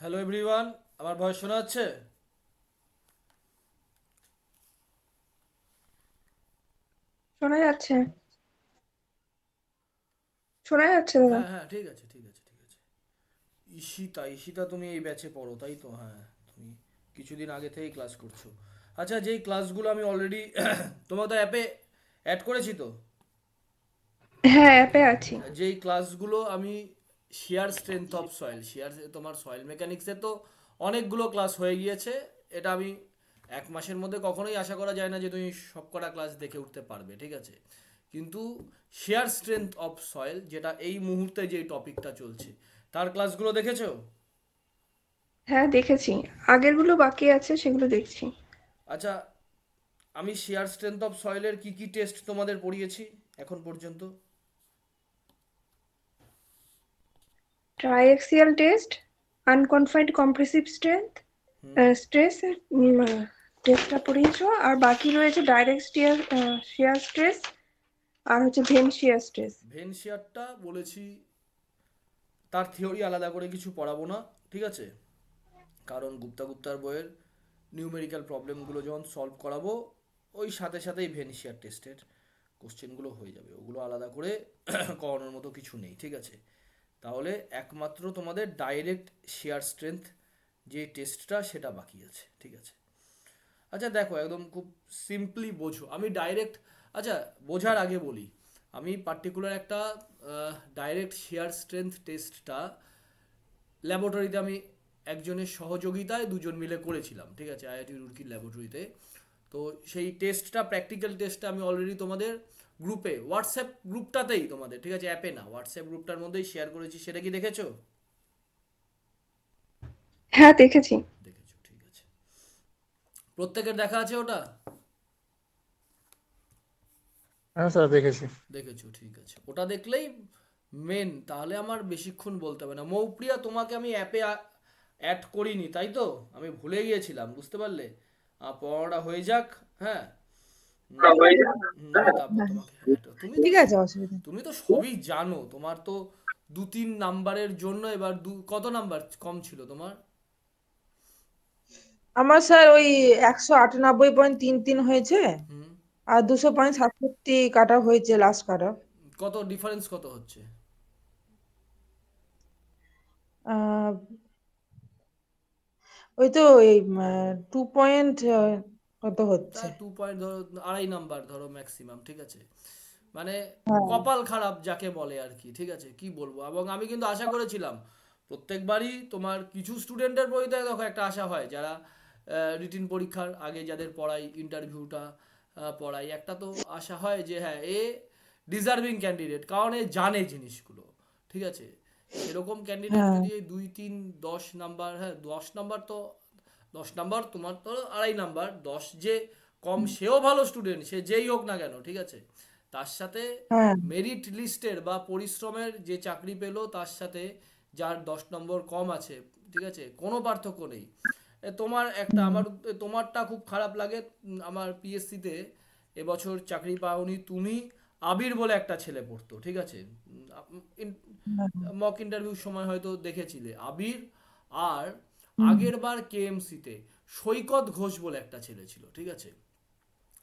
Hello everyone, আমার voice শোনা যাচ্ছে? শোনা যাচ্ছে। শোনা যাচ্ছে দাদা। হ্যাঁ হ্যাঁ, ঠিক আছে ঠিক আছে ঠিক আছে। ঈশিতা, ঈশিতা তুমি এই ব্যাচে পড়ো তাই তো? হ্যাঁ, তুমি কিছুদিন আগে থেকেই ক্লাস করছো। আচ্ছা, যেই ক্লাসগুলো আমি অলরেডি তোমার তো অ্যাপে অ্যাড করেছি তো, হ্যাঁ, অ্যাপে আছি। যেই ক্লাসগুলো আমি শিয়ার স্ট্রেংথ অফ সয়েল, শিয়ার তোমার সয়েল মেকানিক্সে তো অনেকগুলো ক্লাস হয়ে গিয়েছে। এটা আমি এক মাসের মধ্যে কখনোই আশা করা যায় না যে তুমি সবকটা ক্লাস দেখে উঠতে পারবে, ঠিক আছে? কিন্তু শেয়ার স্ট্রেংথ অফ সয়েল, যেটা এই মুহূর্তে যে টপিকটা চলছে, তার ক্লাসগুলো দেখেছো? হ্যাঁ, দেখেছি। আগেরগুলো বাকি আছে, সেগুলো দেখছি। আচ্ছা, আমি শেয়ার স্ট্রেংথ অফ সয়েলের কি কি টেস্ট তোমাদের পড়িয়েছি এখন পর্যন্ত? ট্রাইএক্সিয়াল টেস্ট, আনকনফাইন্ড কম্প্রেসিভ হুম। স্ট্রেস টেস্টটা পড়িয়েছো, আর বাকি রয়েছে ডাইরেক্ট শিয়ার স্ট্রেস, আর হচ্ছে ভেন শিয়ার স্ট্রেস। ভেন শেয়ারটা বলেছি, তার থিওরি আলাদা করে কিছু পড়াবো না, ঠিক আছে? কারণ গুপ্তা গুপ্তার বইয়ের নিউমেরিক্যাল প্রবলেমগুলো যখন সলভ করাবো, ওই সাথে সাথেই ভেনিসিয়ার টেস্টের কোশ্চেনগুলো হয়ে যাবে, ওগুলো আলাদা করে করানোর মতো কিছু নেই, ঠিক আছে? তাহলে একমাত্র তোমাদের ডাইরেক্ট শেয়ার স্ট্রেংথ যে টেস্টটা, সেটা বাকি আছে, ঠিক আছে? আচ্ছা দেখো, একদম খুব সিম্পলি বোঝো, আমি ডাইরেক্ট, আচ্ছা, বোঝার আগে বলি, আমি পার্টিকুলার একটা ডাইরেক্ট শেয়ার স্ট্রেংথ টেস্টটা ল্যাবরেটরিতে আমি একজনের সহযোগিতায় দুজন মিলে করেছিলাম, ঠিক আছে, আইআইটি রুড়কির ল্যাবরেটরিতে। তো সেই টেস্টটা, প্র্যাকটিক্যাল টেস্টটা আমি অলরেডি তোমাদের গ্রুপে, হোয়াটসঅ্যাপ গ্রুপটাতেই তোমাদের, ঠিক আছে, অ্যাপে না, হোয়াটসঅ্যাপ গ্রুপটার মধ্যেই শেয়ার করেছি। সেটা কি দেখেছো? হ্যাঁ, দেখেছি। দেখেছো, ঠিক আছে। প্রত্যেকের দেখা আছে ওটা? হ্যাঁ স্যার দেখেছি। দেখেছো, ঠিক আছে। ওটা দেখলেই মেন, তাহলে আমার বেশিক্ষণ বলতে হবে না। মৌপ্রিয়া, তোমাকে আমি অ্যাপে অ্যাড করিনি তাই তো? আমি ভুলে গিয়েছিলাম, বুঝতে পারলে? পড়াটা হয়ে যাক। হ্যাঁ। হুম, আমি তারপর হ্যাঁ, তোমাকে add- তুমি তো ঠিক আছে, অসুবিধা নেই। তুমি তো সবই জানো, তোমার তো 2-3 নাম্বারের জন্য এবার কত নাম্বার কম ছিল তোমার? আমার স্যার ওই 198.33 হয়েছে। হুম। আর 200.67 কাটা হয়েছে, লাস্ট কাটা। কত ডিফারেন্স কত হচ্ছে? আহ, ওই তো এই 2 পয়েন্ট কত তা হচ্ছে। 2 পয়েন্ট ধরো, 2.5 নাম্বার ধরো ম্যাক্সিমাম, ঠিক আছে? মানে হ্যাঁ, কপাল খারাপ যাকে বলে আর কি, ঠিক আছে, কি বলবো। এবং আমি কিন্তু আশা করেছিলাম প্রত্যেকবারই তোমার কিছু স্টুডেন্টের বইতে দেখো একটা আশা হয়, যারা রিটিন পরীক্ষার আগে যাদের পড়াই, ইন্টারভিউটা পড়াই, একটা তো আশা হয় যে হ্যাঁ, এ ডিজার্ভিং ক্যান্ডিডেট, কারণ এ জানে জিনিসগুলো, ঠিক আছে? সেরকম ক্যান্ডিডেট হ্যাঁ, যদি এই 2-3-10 নাম্বার, হ্যাঁ 10 নাম্বার তো, 10 নাম্বার তোমার তো 2.5 নাম্বার, 10 যে কম, সেও ভালো স্টুডেন্ট, সে যেই হোক না কেন, ঠিক আছে? তার সাথে হ্যাঁ, মেরিট লিস্টের বা পরিশ্রমের যে চাকরি পেলো, তার সাথে যার 10 নম্বর কম আছে, ঠিক আছে, কোনো পার্থক্য নেই। তোমার একটা, হুম, আমার তোমারটা খুব খারাপ লাগে। আমার পিএসসিতে এবছর চাকরি পাওনি তুমি, আবির বলে একটা ছেলে পড়তো, ঠিক আছে? হ্যাঁ, মক ইন্টারভিউর সময় হয়তো দেখেছিলে আবির। আর হুম, আগের বার কেএমসিতে সৈকত ঘোষ বলে একটা ছেলে ছিল, ঠিক আছে?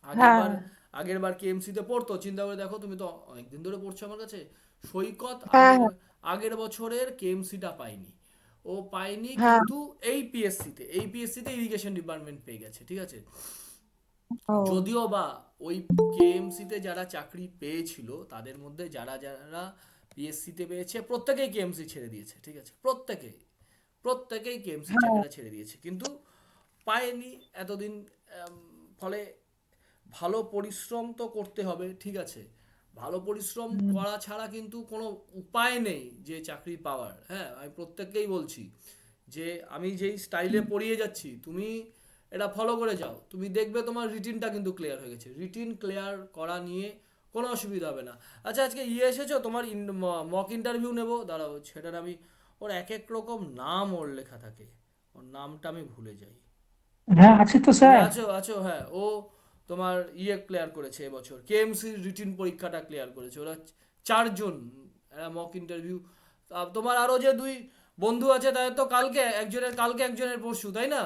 আগের হ্যাঁ, বার আগের বার কেএমসিতে পড়তো, চিন্তা করে দেখো, তুমি তো অনেকদিন ধরে পড়ছো আমার কাছে। সৈকত হ্যাঁ, আগের আগের বছরের কেএমসিটা পায়নি। ও পায়নি, হ্যাঁ, কিন্তু এই পিএসসিতে ইরিগেশন ডিপার্টমেন্ট পেয়ে গেছে, ঠিক আছে? ও, যদিও বা ওই কেএমসিতে যারা চাকরি পেয়েছিল, তাদের মধ্যে যারা যারা পিএসসিতে পেয়েছে, প্রত্যেকেই কেএমসি ছেড়ে দিয়েছে, ঠিক আছে? প্রত্যেকেই কেএমসি হ্যাঁ, চাকরিটা ছেড়ে দিয়েছে, কিন্তু পায়নি এতদিন। আম, ফলে ভালো পরিশ্রম তো করতে হবে, ঠিক আছে? ভালো পরিশ্রম হুম, করা ছাড়া কিন্তু কোনো উপায় নেই যে চাকরি পাওয়ার। হ্যাঁ, আমি প্রত্যেককেই বলছি যে আমি যেই স্টাইলে পড়িয়ে যাচ্ছি, তুমি এটা ফলো করে যাও, তুমি দেখবে তোমার রিটিনটা কিন্তু ক্লিয়ার হয়ে গেছে। রিটিন ক্লিয়ার করা নিয়ে কোনো অসুবিধা হবে না। আচ্ছা, আজকে এসেছো তোমার মক ইন্টারভিউ নেবো, দাঁড়াও, সেটার আমি, ওর এক এক রকম নাম ওর লেখা থাকে, ওর নামটা আমি ভুলে যাই। হ্যাঁ আছে তো তুমি স্যার। আছো আছো, হ্যাঁ। ও তোমার ক্লিয়ার করেছে এবছর, কেএমসি রিটিন পরীক্ষাটা ক্লিয়ার করেছে ওরা 4 জন। মক ইন্টারভিউ, তোমার আরো যে দুই বন্ধু আছে তাদের তো কালকে একজনের পরশু, তাই না?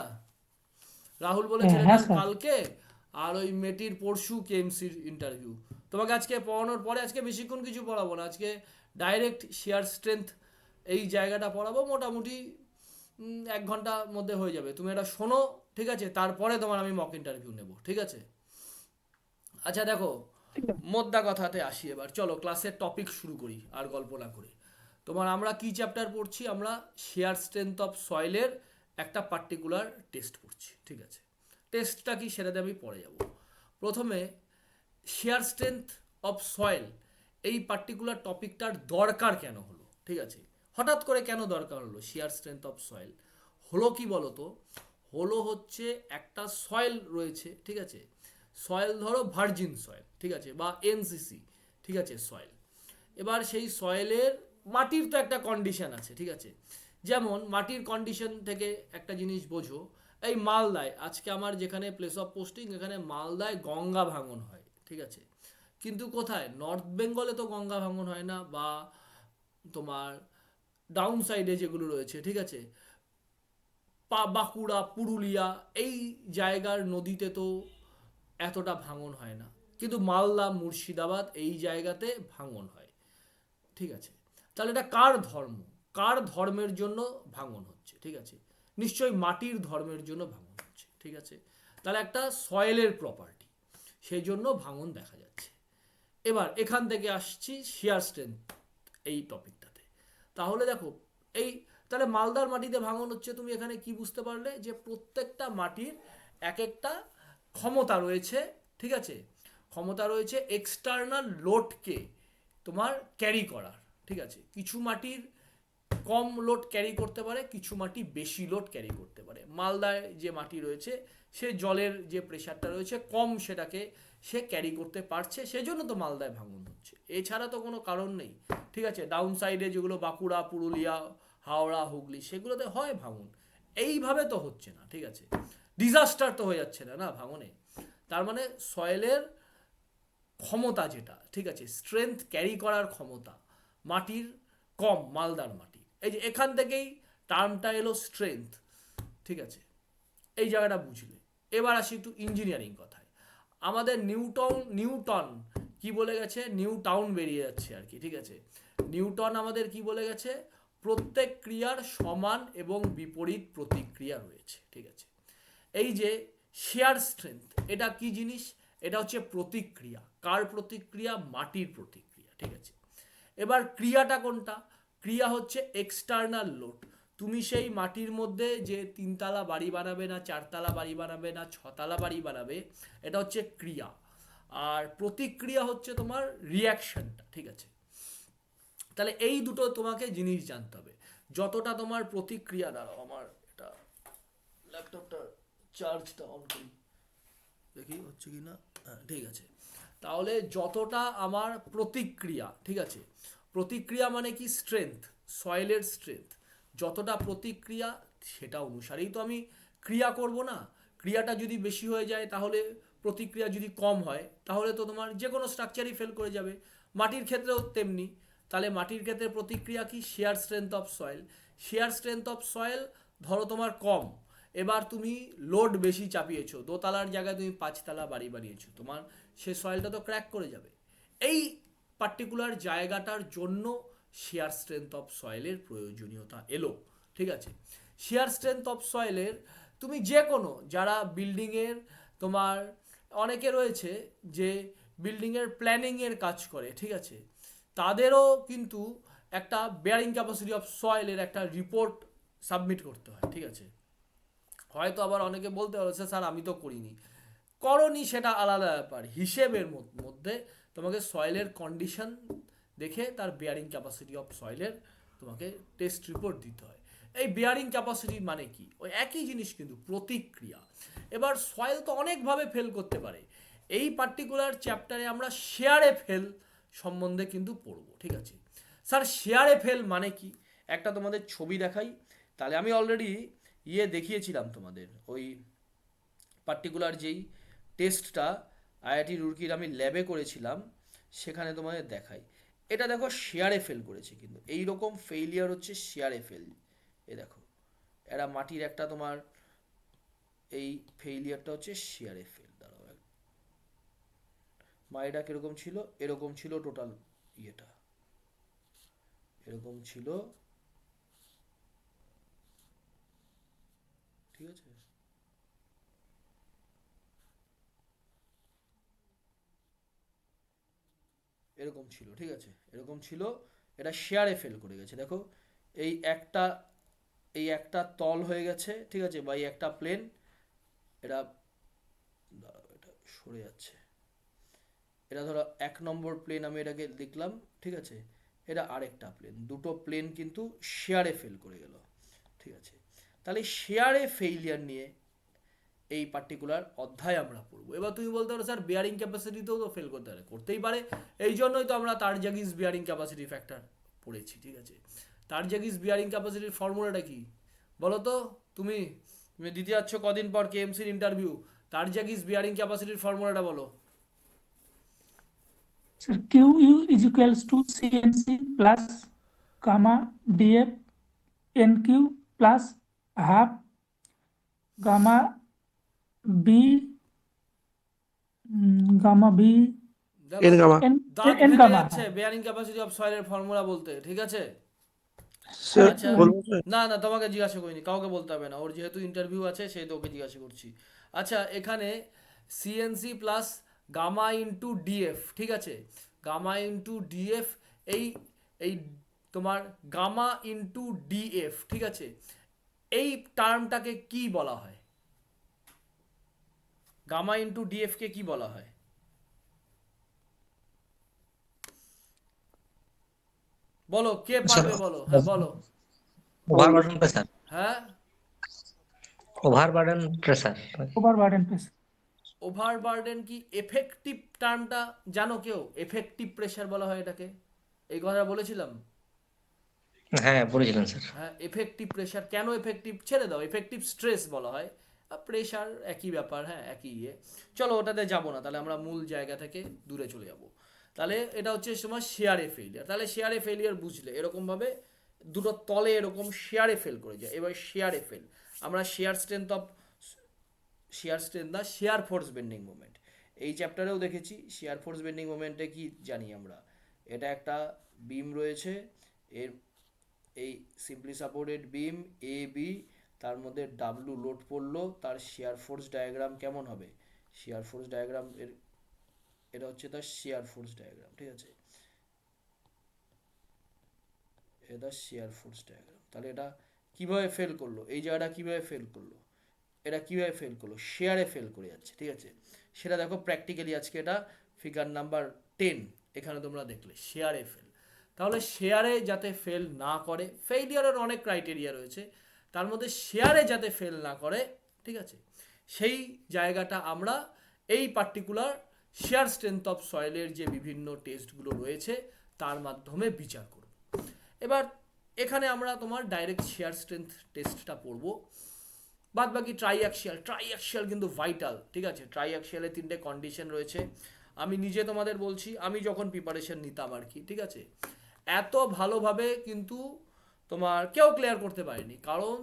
রাহুল বলে হ্যাঁ ছেলেটার স্যার। কালকে, আর ওই মেয়েটির পরশু কেএমসির ইন্টারভিউ। তোমাকে আজকে পড়ানোর পরে, আজকে বেশিক্ষণ কিছু পড়াবো না, আজকে ডাইরেক্ট শেয়ার স্ট্রেংথ এই জায়গাটা পড়াবো। মোটামুটি 1 ঘন্টার মধ্যে হয়ে যাবে। তুমি এটা শোনো, ঠিক আছে? তারপরে তোমার আমি মক ইন্টারভিউ নেব, ঠিক আছে? আচ্ছা দেখো, ঠিক আছে। মোদ্দা কথাতে আসি এবার। চলো ক্লাসের টপিক শুরু করি আর গল্প না করে। তোমার আমরা কি চ্যাপ্টার পড়ছি? আমরা শেয়ার স্ট্রেংথ অফ সয়েলের একটা পার্টিকুলার টেস্ট পড়ছি, ঠিক আছে? টেস্টটা কি সেটাতে আমি পরে যাব। প্রথমে শেয়ার স্ট্রেংথ অফ সয়েল এই পার্টিকুলার টপিকটার দরকার কেন হলো, ঠিক আছে? হঠাৎ করে কেন দরকার হলো শেয়ার স্ট্রেংথ অফ সয়েল? হলো কি বলো তো? হলো হচ্ছে একটা সয়েল রয়েছে, ঠিক আছে? সয়েল ধরো ভার্জিন সয়েল, ঠিক আছে, বা এনসিসি, ঠিক আছে, সয়েল। এবার সেই সয়েলের মাটির তো একটা কন্ডিশন আছে, ঠিক আছে? যেমন মাটির কন্ডিশন থেকে একটা জিনিস বোঝো, এই মালদায় আজকে আমার যেখানে প্লেস অফ পোস্টিং, এখানে মালদায় গঙ্গা ভাঙন হয়, ঠিক আছে? কিন্তু কোথায়? নর্থ বেঙ্গলে তো গঙ্গা ভাঙন হয় না, বা তোমার ডাউন সাইডে যেগুলো রয়েছে, ঠিক আছে, বাঁকুড়া, পুরুলিয়া এই জায়গার নদীতে তো এতটা ভাঙন হয় না। কিন্তু মালদা, মুর্শিদাবাদ এই জায়গাতে ভাঙন হয়, ঠিক আছে? তাহলে এটা কার ধর্ম? কার ধর্মের জন্য ভাঙন হচ্ছে, ঠিক আছে? নিশ্চয়ই মাটির ধর্মের জন্য ভাঙন হচ্ছে, ঠিক আছে? তাহলে একটা সয়েলের প্রপার্টি, সেই জন্য ভাঙন দেখা যাচ্ছে। এবার এখান থেকে আসছি শেয়ার স্ট্রেংথ এই টপিকটাতে। তাহলে দেখো, এই তাহলে মালদার মাটিতে ভাঙন হচ্ছে, তুমি এখানে কি বুঝতে পারলে? যে প্রত্যেকটা মাটির এক একটা ক্ষমতা রয়েছে, ঠিক আছে? ক্ষমতা রয়েছে এক্সটার্নাল লোডকে তোমার ক্যারি করার, ঠিক আছে? কিছু মাটির কম লোড ক্যারি করতে পারে, কিছু মাটি বেশি লোড ক্যারি করতে পারে। মালদায় যে মাটি রয়েছে, সে জলের যে প্রেশারটা রয়েছে কম, সেটাকে সে ক্যারি করতে পারছে, সেজন্য তো মালদায় ভাঙন হচ্ছে। এছাড়া তো কোনো কারণ নেই, ঠিক আছে? ডাউন সাইডে যেগুলো বাঁকুড়া, পুরুলিয়া, হাওড়া, হুগলি, সেগুলোতে হয় ভাঙন, এইভাবে তো হচ্ছে না, ঠিক আছে? ডিজাস্টার তো হয়ে যাচ্ছে না না ভাঙনে। তার মানে সয়েলের ক্ষমতা যেটা, ঠিক আছে, স্ট্রেংথ ক্যারি করার ক্ষমতা মাটির কম, মালদার মাটি। এই যে এখান থেকেই টার্মটা এলো স্ট্রেংথ, ঠিক আছে? এই জায়গাটা বুঝলে। এবার আসি একটু ইঞ্জিনিয়ারিং কথায়। আমাদের নিউটন কি বলে গেছে? নিউ টাউন বেরিয়ে যাচ্ছে আর কি, ঠিক আছে? নিউটন আমাদের কি বলে গেছে? প্রত্যেক ক্রিয়ার সমান এবং বিপরীত প্রতিক্রিয়া রয়েছে, ঠিক আছে? এই যে শেয়ার স্ট্রেংথ, এটা কি জিনিস? এটা হচ্ছে প্রতিক্রিয়া। কার প্রতিক্রিয়া? মাটির প্রতিক্রিয়া, ঠিক আছে? এবার ক্রিয়াটা কোনটা? ক্রিয়া হচ্ছে এক্সটার্নাল লোড। তুমি সেই মাটির মধ্যে যে 3 তলা বাড়ি বানাবে, না 4 তলা বাড়ি বানাবে, না 6 তলা বাড়ি বানাবে, এটা হচ্ছে ক্রিয়া। আর প্রতিক্রিয়া হচ্ছে তোমার রিয়াকশনটা, ঠিক আছে? তাহলে এই দুটো তোমাকে জিনিস জানতে হবে। যতটা তোমার প্রতিক্রিয়া, দাঁড়াও আমার এটা ল্যাপটপটা চার্জটা অন করি, দেখি হচ্ছে কি না। হ্যাঁ, ঠিক আছে। তাহলে যতটা আমার প্রতিক্রিয়া, ঠিক আছে, প্রতিক্রিয়া মানে কি? স্ট্রেংথ, সয়েলের স্ট্রেংথ। যতটা প্রতিক্রিয়া, সেটা অনুসারেই তো আমি ক্রিয়া করব না? ক্রিয়াটা যদি বেশি হয়ে যায়, তাহলে প্রতিক্রিয়া যদি কম হয়, তাহলে তো তোমার যে কোনো স্ট্রাকচারই ফেল করে যাবে। মাটির ক্ষেত্রেও তেমনি। তাহলে মাটির ক্ষেত্রে প্রতিক্রিয়া কি? Share strength of soil. Share strength of soil ধরো তোমার কম, এবার তুমি লোড বেশি চাপিয়েছো, 2 তলার জায়গায় তুমি 5 তলা বাড়ি বানিয়েছো, তোমার সে সয়েলটা তো ক্র্যাক করে যাবে। এই পার্টিকুলার জায়গাটার জন্য শেয়ার স্ট্রেংথ অফ সয়েলের প্রয়োজনীয়তা এলো, ঠিক আছে? শেয়ার স্ট্রেংথ অফ সয়েলের তুমি যে কোনো, যারা বিল্ডিংয়ের তোমার অনেকে রয়েছে যে বিল্ডিংয়ের প্ল্যানিংয়ের কাজ করে, ঠিক আছে, তাদেরও কিন্তু একটা বেয়ারিং ক্যাপাসিটি অফ সয়েলের একটা রিপোর্ট সাবমিট করতে হয়, ঠিক আছে? হয়তো আবার অনেকে বলতে পারছে, স্যার আমি তো করিনি। করনি সেটা আলাদা ব্যাপার। হিসেবের মধ্যে তোমাকে সয়েলের কন্ডিশন দেখে তার বেয়ারিং ক্যাপাসিটি অফ সয়েলের তোমাকে টেস্ট রিপোর্ট দিতে হয়। এই বেয়ারিং ক্যাপাসিটি মানে কি? ওই একই জিনিস কিন্তু প্রতিক্রিয়া। এবার সয়েল তো অনেকভাবে ফেল করতে পারে। এই পার্টিকুলার চ্যাপ্টারে আমরা শেয়ারে ফেল সম্বন্ধে কিন্তু পড়বো, ঠিক আছে? স্যার শেয়ারে ফেল মানে কি? একটা তোমাদের ছবি দেখাই। তাহলে আমি অলরেডি দেখিয়েছিলাম তোমাদের ওই পার্টিকুলার যেই টেস্টটা আইআইটি রুরকির আমি ল্যাবে করেছিলাম, সেখানে তোমাদের দেখাই। এটা দেখো শেয়ারে ফেল করেছে, কিন্তু এই রকম ফেইলিয়ার হচ্ছে শেয়ারে ফেল, এই দেখো, এরা মাটির একটা তোমার এই ফেইলিয়ারটা হচ্ছে শিয়ারে ফেল। দাঁড়াও, মাটিটা কিরকম ছিল, এরকম ছিল টোটাল ইয়েটা, এরকম ছিল, ঠিক আছে। এরকম ছিল, ঠিক আছে, এরকম ছিল, এটা শেয়ারে ফেল করে গেছে। দেখো এই একটা, এই একটা তল হয়ে গেছে, ঠিক আছে, বা এই একটা প্লেন, এটা, দাঁড়াও, এটা সরে যাচ্ছে, এটা ধরো 1 নম্বর প্লেন, আমি এটাকে লিখলাম, ঠিক আছে, এটা আরেকটা প্লেন, দুটো প্লেন কিন্তু শেয়ারে ফেল করে গেল, ঠিক আছে। তাহলে শেয়ারে ফেইলিয়ার নিয়ে এই পার্টিকুলার অধ্যায় আমরা পড়বো। এবার তুমি বলতে পারো স্যার বিয়ারিং ক্যাপাসিটিতেও তো ফেল করতে পারে, করতেই পারে, এই জন্যই তো আমরা তারজাগিস বিয়ারিং ক্যাপাসিটি ফ্যাক্টর পড়েছি, ঠিক আছে। তারজাগিস বিয়ারিং ক্যাপাসিটির ফর্মুলাটা কি বলো তো? তুমি তুমি দিতে যাচ্ছ কদিন পর কেএমসির ইন্টারভিউ, তারজাগিস বিয়ারিং ক্যাপাসিটির ফর্মুলাটা বলো। Sir, QU is equals to CNC plus gamma DF NQ plus half gamma B gamma B দেখো, এন গামা। দাঁত N ভেঙে gamma যাচ্ছে বেয়ারিং ক্যাপাসিটি অফ সয়েলের ফর্মুলা বলতে, ঠিক আছে। স্যার আচ্ছা, বলবো স্যার? না না তোমাকে জিজ্ঞাসা করিনি, কাউকে বলতে হবে না, ওর যেহেতু ইন্টারভিউ আছে সেই তো ওকে জিজ্ঞাসা করছি। আচ্ছা, এখানে CNC plus gamma into DF, ঠিক আছে, গামা ইন্টু ডিএফ, এই এই তোমার গামা ইন্টু ডিএফ, ঠিক আছে, এই টার্মটাকে কি বলা হয়? গামা ইন্টু ডিএফ কে কি বলা হয়? বলো, কে পারবে বলো, হ্যাঁ বলো। ওভারবার্ডেন প্রেসার, হ্যাঁ, overburden pressure. overburden pressure. Overburden কি এফেক্টিভ টার্মটা জানো কেউ? এফেক্টিভ প্রেসার বলা হয় এটাকে, এই কথাটা বলেছিলাম। হ্যাঁ বলেছিলেন স্যার। হ্যাঁ, এফেক্টিভ প্রেসার কেন এফেক্টিভ ছেড়ে দাও, এফেক্টিভ স্ট্রেস বলা হয়, প্রেসার একই ব্যাপার, হ্যাঁ একই ইয়ে। চলো ওটাতে যাবো না, তাহলে আমরা মূল জায়গা থেকে দূরে চলে যাব। তাহলে এটা হচ্ছে তোমার শেয়ারে ফেলিয়ার। তাহলে শেয়ারে ফেলিয়ার বুঝলে এরকমভাবে দুটো তলে এরকম শেয়ারে ফেল করে যায়। এবার শেয়ারে ফেল, আমরা share strength of, share strength না, শেয়ার ফোর্স বেন্ডিং মোমেন্ট এই চ্যাপ্টারেও দেখেছি। শেয়ার ফোর্স বেন্ডিং মোমেন্টে কি জানি আমরা, এটা একটা বিম রয়েছে, এর এই simply supported beam A B, তার মধ্যে ডাব্লু লোড পড়লো, তার শেয়ার ফোর্স ডায়াগ্রাম কেমন হবে? শেয়ার ফোর্স ডায়াগ্রাম এর, এটা হচ্ছে তার শেয়ার ফোর্স ডায়াগ্রাম, ঠিক আছে, এটা শেয়ার ফোর্স ডায়াগ্রাম। তাহলে এটা কিভাবে ফেল করলো, এই জায়গাটা কিভাবে ফেল করলো, এটা কিভাবে ফেল করলো, শেয়ারে ফেল করে যাচ্ছে, ঠিক আছে। সেটা দেখো প্র্যাকটিক্যালি আজকে, এটা ফিগার নাম্বার 10 এখানে তোমরা দেখলে শেয়ারে ফেল। তাহলে শেয়ারে যাতে ফেল না করে, ফেইলিয়ারের অনেক ক্রাইটেরিয়া রয়েছে, তার মধ্যে শেয়ারে যাতে ফেল না করে, ঠিক আছে, সেই জায়গাটা আমরা এই পার্টিকুলার শেয়ার স্ট্রেংথ অফ সয়েলের যে বিভিন্ন টেস্টগুলো রয়েছে তার মাধ্যমে বিচার করব। এবার এখানে আমরা তোমার ডাইরেক্ট শেয়ার স্ট্রেংথ টেস্টটা পড়বো, বাদ বাকি ট্রাইঅ্যাক্সিয়াল কিন্তু ভাইটাল, ঠিক আছে। ট্রাইঅ্যাক্সিয়ালে 3টে কন্ডিশন রয়েছে, আমি নিজে তোমাদের বলছি, আমি যখন প্রিপারেশন নিতাম আর কি, ঠিক আছে, এত ভালোভাবে কিন্তু তোমার কেউ ক্লিয়ার করতে পারেনি, কারণ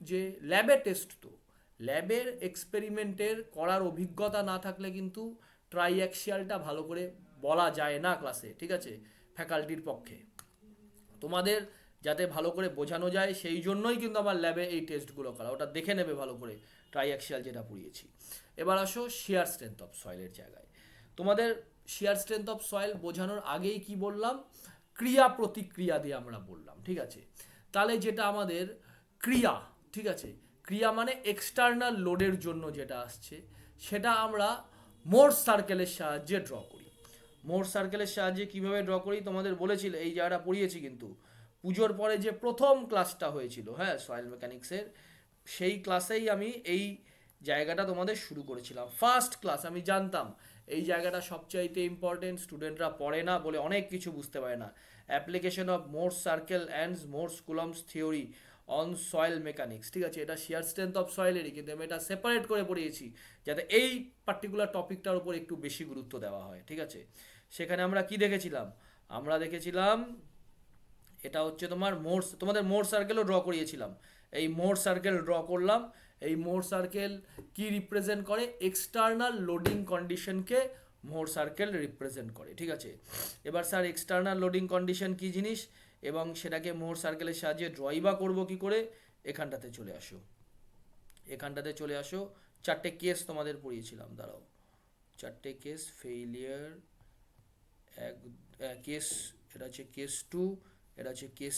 যে ল্যাবের টেস্ট, তো ল্যাবের এক্সপেরিমেন্টের করার অভিজ্ঞতা না থাকলে কিন্তু ট্রাইঅ্যাক্সিয়ালটা ভালো করে বলা যায় না ক্লাসে, ঠিক আছে, ফ্যাকাল্টির পক্ষে। তোমাদের যাতে ভালো করে বোঝানো যায় সেই জন্যই কিন্তু আমার ল্যাবে এই টেস্টগুলো করা, ওটা দেখে নেবে ভালো করে ট্রাইঅ্যাক্সিয়াল যেটা পড়িয়েছি। এবার আসো শেয়ার স্ট্রেংথ অফ সয়েলের জায়গায়। তোমাদের শেয়ার স্ট্রেংথ অফ সয়েল বোঝানোর আগেই কি বললাম, ক্রিয়া প্রতিক্রিয়া দিয়ে আমরা বললাম, ঠিক আছে। তাহলে যেটা আমাদের ক্রিয়া, ঠিক আছে, ক্রিয়া মানে এক্সটার্নাল লোডের জন্য যেটা আসছে সেটা আমরা মোর্স সার্কেলের সাহায্যে ড্র করি। মোর্স সার্কেলের সাহায্যে কিভাবে ড্র করি তোমাদের বলেছিল, এই জায়গাটা পড়িয়েছি কিন্তু পুজোর পরে যে প্রথম ক্লাসটা হয়েছিল, হ্যাঁ সয়েল মেকানিক্সের, সেই ক্লাসেই আমি এই জায়গাটা তোমাদের শুরু করেছিলাম। ফার্স্ট ক্লাস, আমি জানতাম এই জায়গাটা সবচাইতে ইম্পর্টেন্ট, স্টুডেন্টরা পড়ে না বলে অনেক কিছু বুঝতে পারে না। Application of Morse circle and Morse Coulomb's theory on soil mechanics, ঠিক আছে, এটা শেয়ার স্ট্রেংথ অফ সয়েলেরই, কিন্তু আমি এটা সেপারেট করে পড়িয়েছি যাতে এই পার্টিকুলার টপিকটার উপর একটু বেশি গুরুত্ব দেওয়া হয়, ঠিক আছে। সেখানে আমরা কি দেখেছিলাম, আমরা দেখেছিলাম এটা হচ্ছে তোমার তোমাদের মোর সার্কেলও ড্র করিয়েছিলাম। এই মোর সার্কেল ড্র করলাম। এই মোর সার্কেল কি রিপ্রেজেন্ট করে? এক্সটার্নাল লোডিং কন্ডিশনকে মোর সার্কেল রিপ্রেজেন্ট করে, ঠিক আছে। এবার স্যার এক্সটার্নাল লোডিং কন্ডিশন কি জিনিস এবং সেটাকে মোর সার্কেলের সাহায্যে ড্রই বা করবো কি করে? এখানটাতে চলে আসো, এখানটাতে চলে আসো। 4টে কেস তোমাদের পড়িয়েছিলাম, দাঁড়াও। 4টে কেস, ফেইলিয়ার, কেস, এটা হচ্ছে কেস 2, এটা হচ্ছে কেস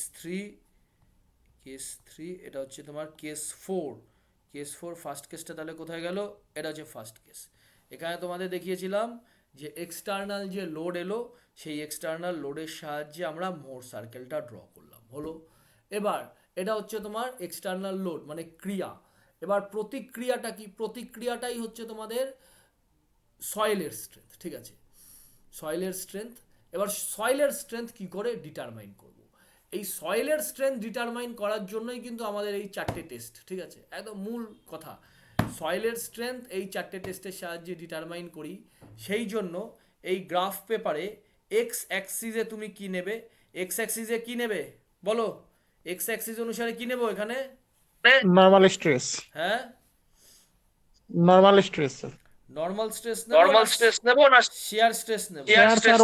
3, এটা হচ্ছে তোমার কেস 4। ফার্স্ট কেসটা তাহলে কোথায় গেল? এটা হচ্ছে ফার্স্ট কেস। এখানে তোমাদের দেখিয়েছিলাম যে এক্সটার্নাল যে লোড এলো, সেই এক্সটার্নাল লোডের সাহায্যে আমরা মোর সার্কেলটা ড্র করলাম, হলো। এবার এটা হচ্ছে তোমার এক্সটার্নাল লোড মানে ক্রিয়া। এবার প্রতিক্রিয়াটা কি? প্রতিক্রিয়াটাই হচ্ছে তোমাদের সয়েলের স্ট্রেংথ, ঠিক আছে, সয়েলের স্ট্রেংথ। এবার সয়েলের স্ট্রেংথ কি করে ডিটারমাইন করব? এই সয়েলের স্ট্রেংথ ডিটারমাইন করার জন্যই কিন্তু আমাদের এই 4টে টেস্ট, ঠিক আছে, একদম মূল কথা। সয়েলের স্ট্রেংথ এই 4টে টেস্টের সাহায্যে ডিটারমাইন করি। সেই জন্য এই গ্রাফ পেপারে এক্স অ্যাক্সিসে তুমি কি নেবে? এক্স অ্যাক্সিসে কি নেবে বলো? এক্স অ্যাক্সিস অনুসারে কি নেব এখানে? Normal stress. হ্যাঁ, Normal stress, sir. Normal stress নেব না শিয়ার স্ট্রেস নেব? Shear, sir,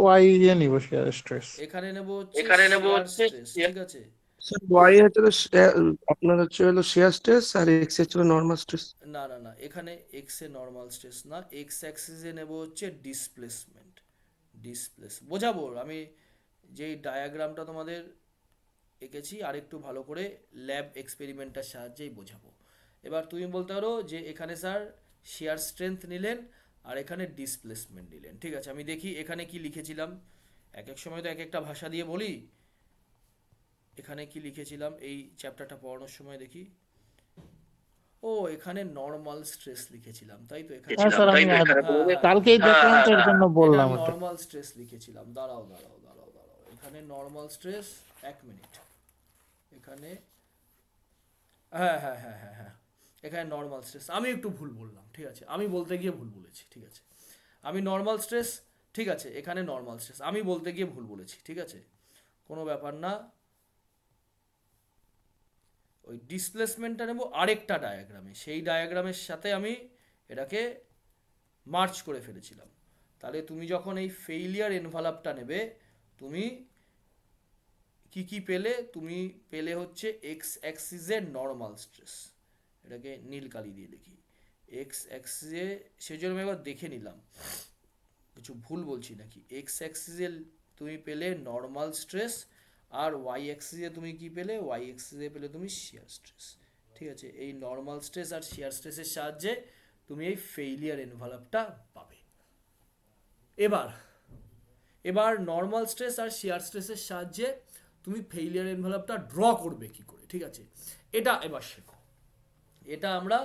why ইয়ে নিব shear stress? এখানে নেব হচ্ছে এখানে নেব shear হচ্ছে stress, shear- ঠিক আছে। স্যার y হচ্ছে আপনার হচ্ছে হলো শেয়ার স্ট্রেস আর x হচ্ছে নর্মাল স্ট্রেস। না না না, এখানে এক্স এ নর্মাল স্ট্রেস না, এক্স অ্যাক্সিসে নেব হচ্ছে ডিসপ্লেসমেন্ট। বোঝাবো আমি যেই ডায়াগ্রামটা তোমাদের এঁকেছি আর একটু ভালো করে ল্যাব এক্সপেরিমেন্টের সাহায্যেই বোঝাবো। এবার তুমি বলতে পারো যে এখানে স্যার শিয়ার স্ট্রেংথ নিলেন আর এখানে ডিসপ্লেসমেন্ট নিলেন, ঠিক আছে। আমি দেখি এখানে কি লিখেছিলাম, এক এক সময় তো এক একটা ভাষা দিয়ে বলি। এখানে কি লিখেছিলাম এই চ্যাপ্টারটা পড়ানোর সময় দেখি। ও, এখানে নর্মাল স্ট্রেস লিখেছিলাম, তাই তো? এখানে হ্যাঁ স্যার, আমি হ্যাঁ, কালকেই দেখলাম তো এর জন্য বললাম ওটা। নর্মাল স্ট্রেস লিখেছিলাম। দাঁড়াও, এখানে নর্মাল স্ট্রেস, 1 মিনিট। এখানে হ্যাঁ, এখানে নর্মাল স্ট্রেস। আমি একটু ভুল বললাম, ঠিক আছে, আমি বলতে গিয়ে ভুল বলেছি, ঠিক আছে। আমি নর্মাল স্ট্রেস, ঠিক আছে, এখানে নর্মাল স্ট্রেস আমি বলতে গিয়ে ভুল বলেছি, ঠিক আছে, কোনো ব্যাপার না। ওই ডিসপ্লেসমেন্টটা নেব আরেকটা ডায়াগ্রামে, সেই ডায়াগ্রামের সাথে আমি এটাকে মার্চ করে ফেলেছিলাম। তাহলে তুমি যখন এই ফেইলিয়ার এনভালাপটা নেবে, তুমি কি কি পেলে? তুমি পেলে হচ্ছে এক্স অ্যাক্সিসের নর্মাল স্ট্রেস, এটাকে নীল কালি দিয়ে দেখি। এক্স অ্যাক্সিসে, সেজন্য আমি একবার দেখে নিলাম কিছু ভুল বলছি নাকি। এক্স অ্যাক্সিসে তুমি পেলে নর্মাল স্ট্রেস, আর ওয়াই অ্যাক্সিসে তুমি কি পেলে? ওয়াই অ্যাক্সিসে পেলে তুমি শিয়ার স্ট্রেস, ঠিক আছে। এই নর্মাল স্ট্রেস আর শিয়ার স্ট্রেসের সাহায্যে তুমি এই ফেইলিয়ার এনভালাপটা পাবে। এবার নর্মাল স্ট্রেস আর শিয়ার স্ট্রেসের সাহায্যে তুমি ফেইলিয়ার এনভেলপটা ড্র করবে কি করে, ঠিক আছে, এটা এবার শেখো। এটা আমরা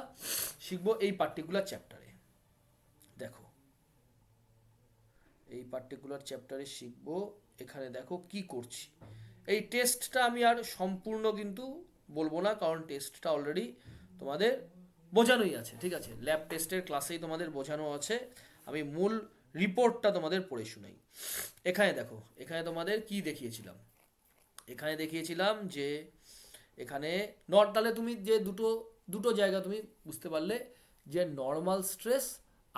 শিখবো এই পার্টিকুলার চ্যাপ্টারে। দেখো, এই পার্টিকুলার চ্যাপ্টারে শিখবো। এখানে দেখো কি করছি। এই টেস্টটা আমি আর সম্পূর্ণ কিন্তু বলবো না, কারণ টেস্টটা অলরেডি তোমাদের বোঝানোই আছে, ঠিক আছে, ল্যাব টেস্টের ক্লাসেই তোমাদের বোঝানো আছে। আমি মূল রিপোর্টটা তোমাদের পড়ে শুনাই। এখানে দেখো, এখানে তোমাদের কি দেখিয়েছিলাম? এখানে দেখিয়েছিলাম যে এখানে তাহলে তুমি যে দুটো জায়গা তুমি বুঝতে পারলে যে নর্মাল স্ট্রেস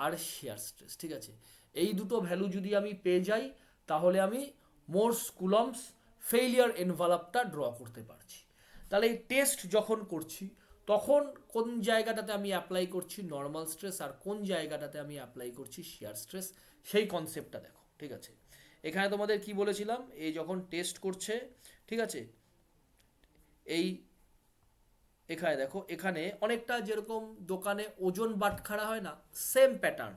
আর শিয়ার স্ট্রেস, ঠিক আছে। এই দুটো ভ্যালু যদি আমি পেয়ে যাই, তাহলে আমি মোরস কুলম্বস ফেইলিয়ার এনভালাপটা ড্র করতে পারছি। তাহলে এই টেস্ট যখন করছি, তখন কোন জায়গাটাতে আমি অ্যাপ্লাই করছি নর্মাল স্ট্রেস আর কোন জায়গাটাতে আমি অ্যাপ্লাই করছি শিয়ার স্ট্রেস, সেই কনসেপ্টটা দেখো, ঠিক আছে। এখানে তোমাদের কি বলেছিলাম? এই যখন টেস্ট করছে, ঠিক আছে, এই এখানে দেখো, এখানে অনেকটা যেরকম দোকানে ওজন বাটখারা হয় না, সেম প্যাটার্ন।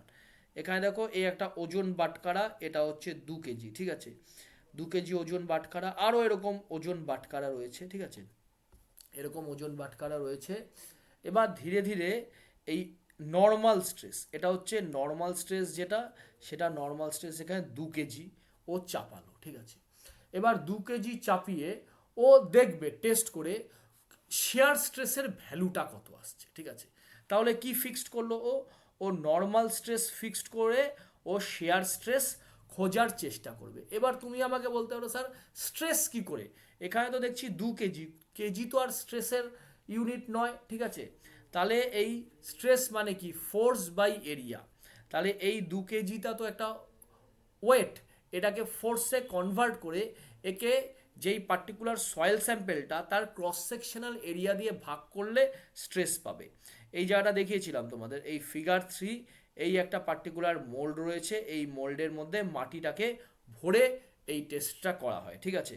এখানে দেখো, এই একটা ওজন বাটখারা, এটা হচ্ছে 2 কেজি, ঠিক আছে, 2 কেজি ওজন বাটখারা। আরও এরকম ওজন বাটখারা রয়েছে, ঠিক আছে, এরকম ওজন বাটখারা রয়েছে। এবার ধীরে ধীরে এই নর্মাল স্ট্রেস, এটা হচ্ছে নর্মাল স্ট্রেস যেটা, সেটা নর্মাল স্ট্রেস এখানে 2 কেজি ও চাপালো, ঠিক আছে। এবার 2 কেজি চাপিয়ে ও দেখবে টেস্ট করে শিয়ার স্ট্রেসের ভ্যালুটা কত আসছে, ঠিক আছে। তাহলে কি ফিক্সড করলো? ও নর্মাল স্ট্রেস ফিক্সড করে ও শিয়ার স্ট্রেস খোঁজার চেষ্টা করবে। এবার তুমি আমাকে বলতে পারো স্যার স্ট্রেস কি করে, এখানে তো দেখছি 2 কেজি, কেজি তো আর স্ট্রেসের ইউনিট নয়, ঠিক আছে, তাহলে এই স্ট্রেস মানে কি ফোর্স বাই এরিয়া, তাহলে এই 2 কেজিটা তো একটা ওয়েট, এটাকে ফোর্সে কনভার্ট করে একে যেই পার্টিকুলার সয়েল স্যাম্পেলটা তার ক্রস সেকশনাল এরিয়া দিয়ে ভাগ করলে স্ট্রেস পাবে। এই জায়গাটা দেখিয়েছিলাম তোমাদের এই ফিগার 3, এই একটা পার্টিকুলার মোল্ড রয়েছে, এই মোল্ডের মধ্যে মাটিটাকে ভরে এই টেস্টটা করা হয়, ঠিক আছে।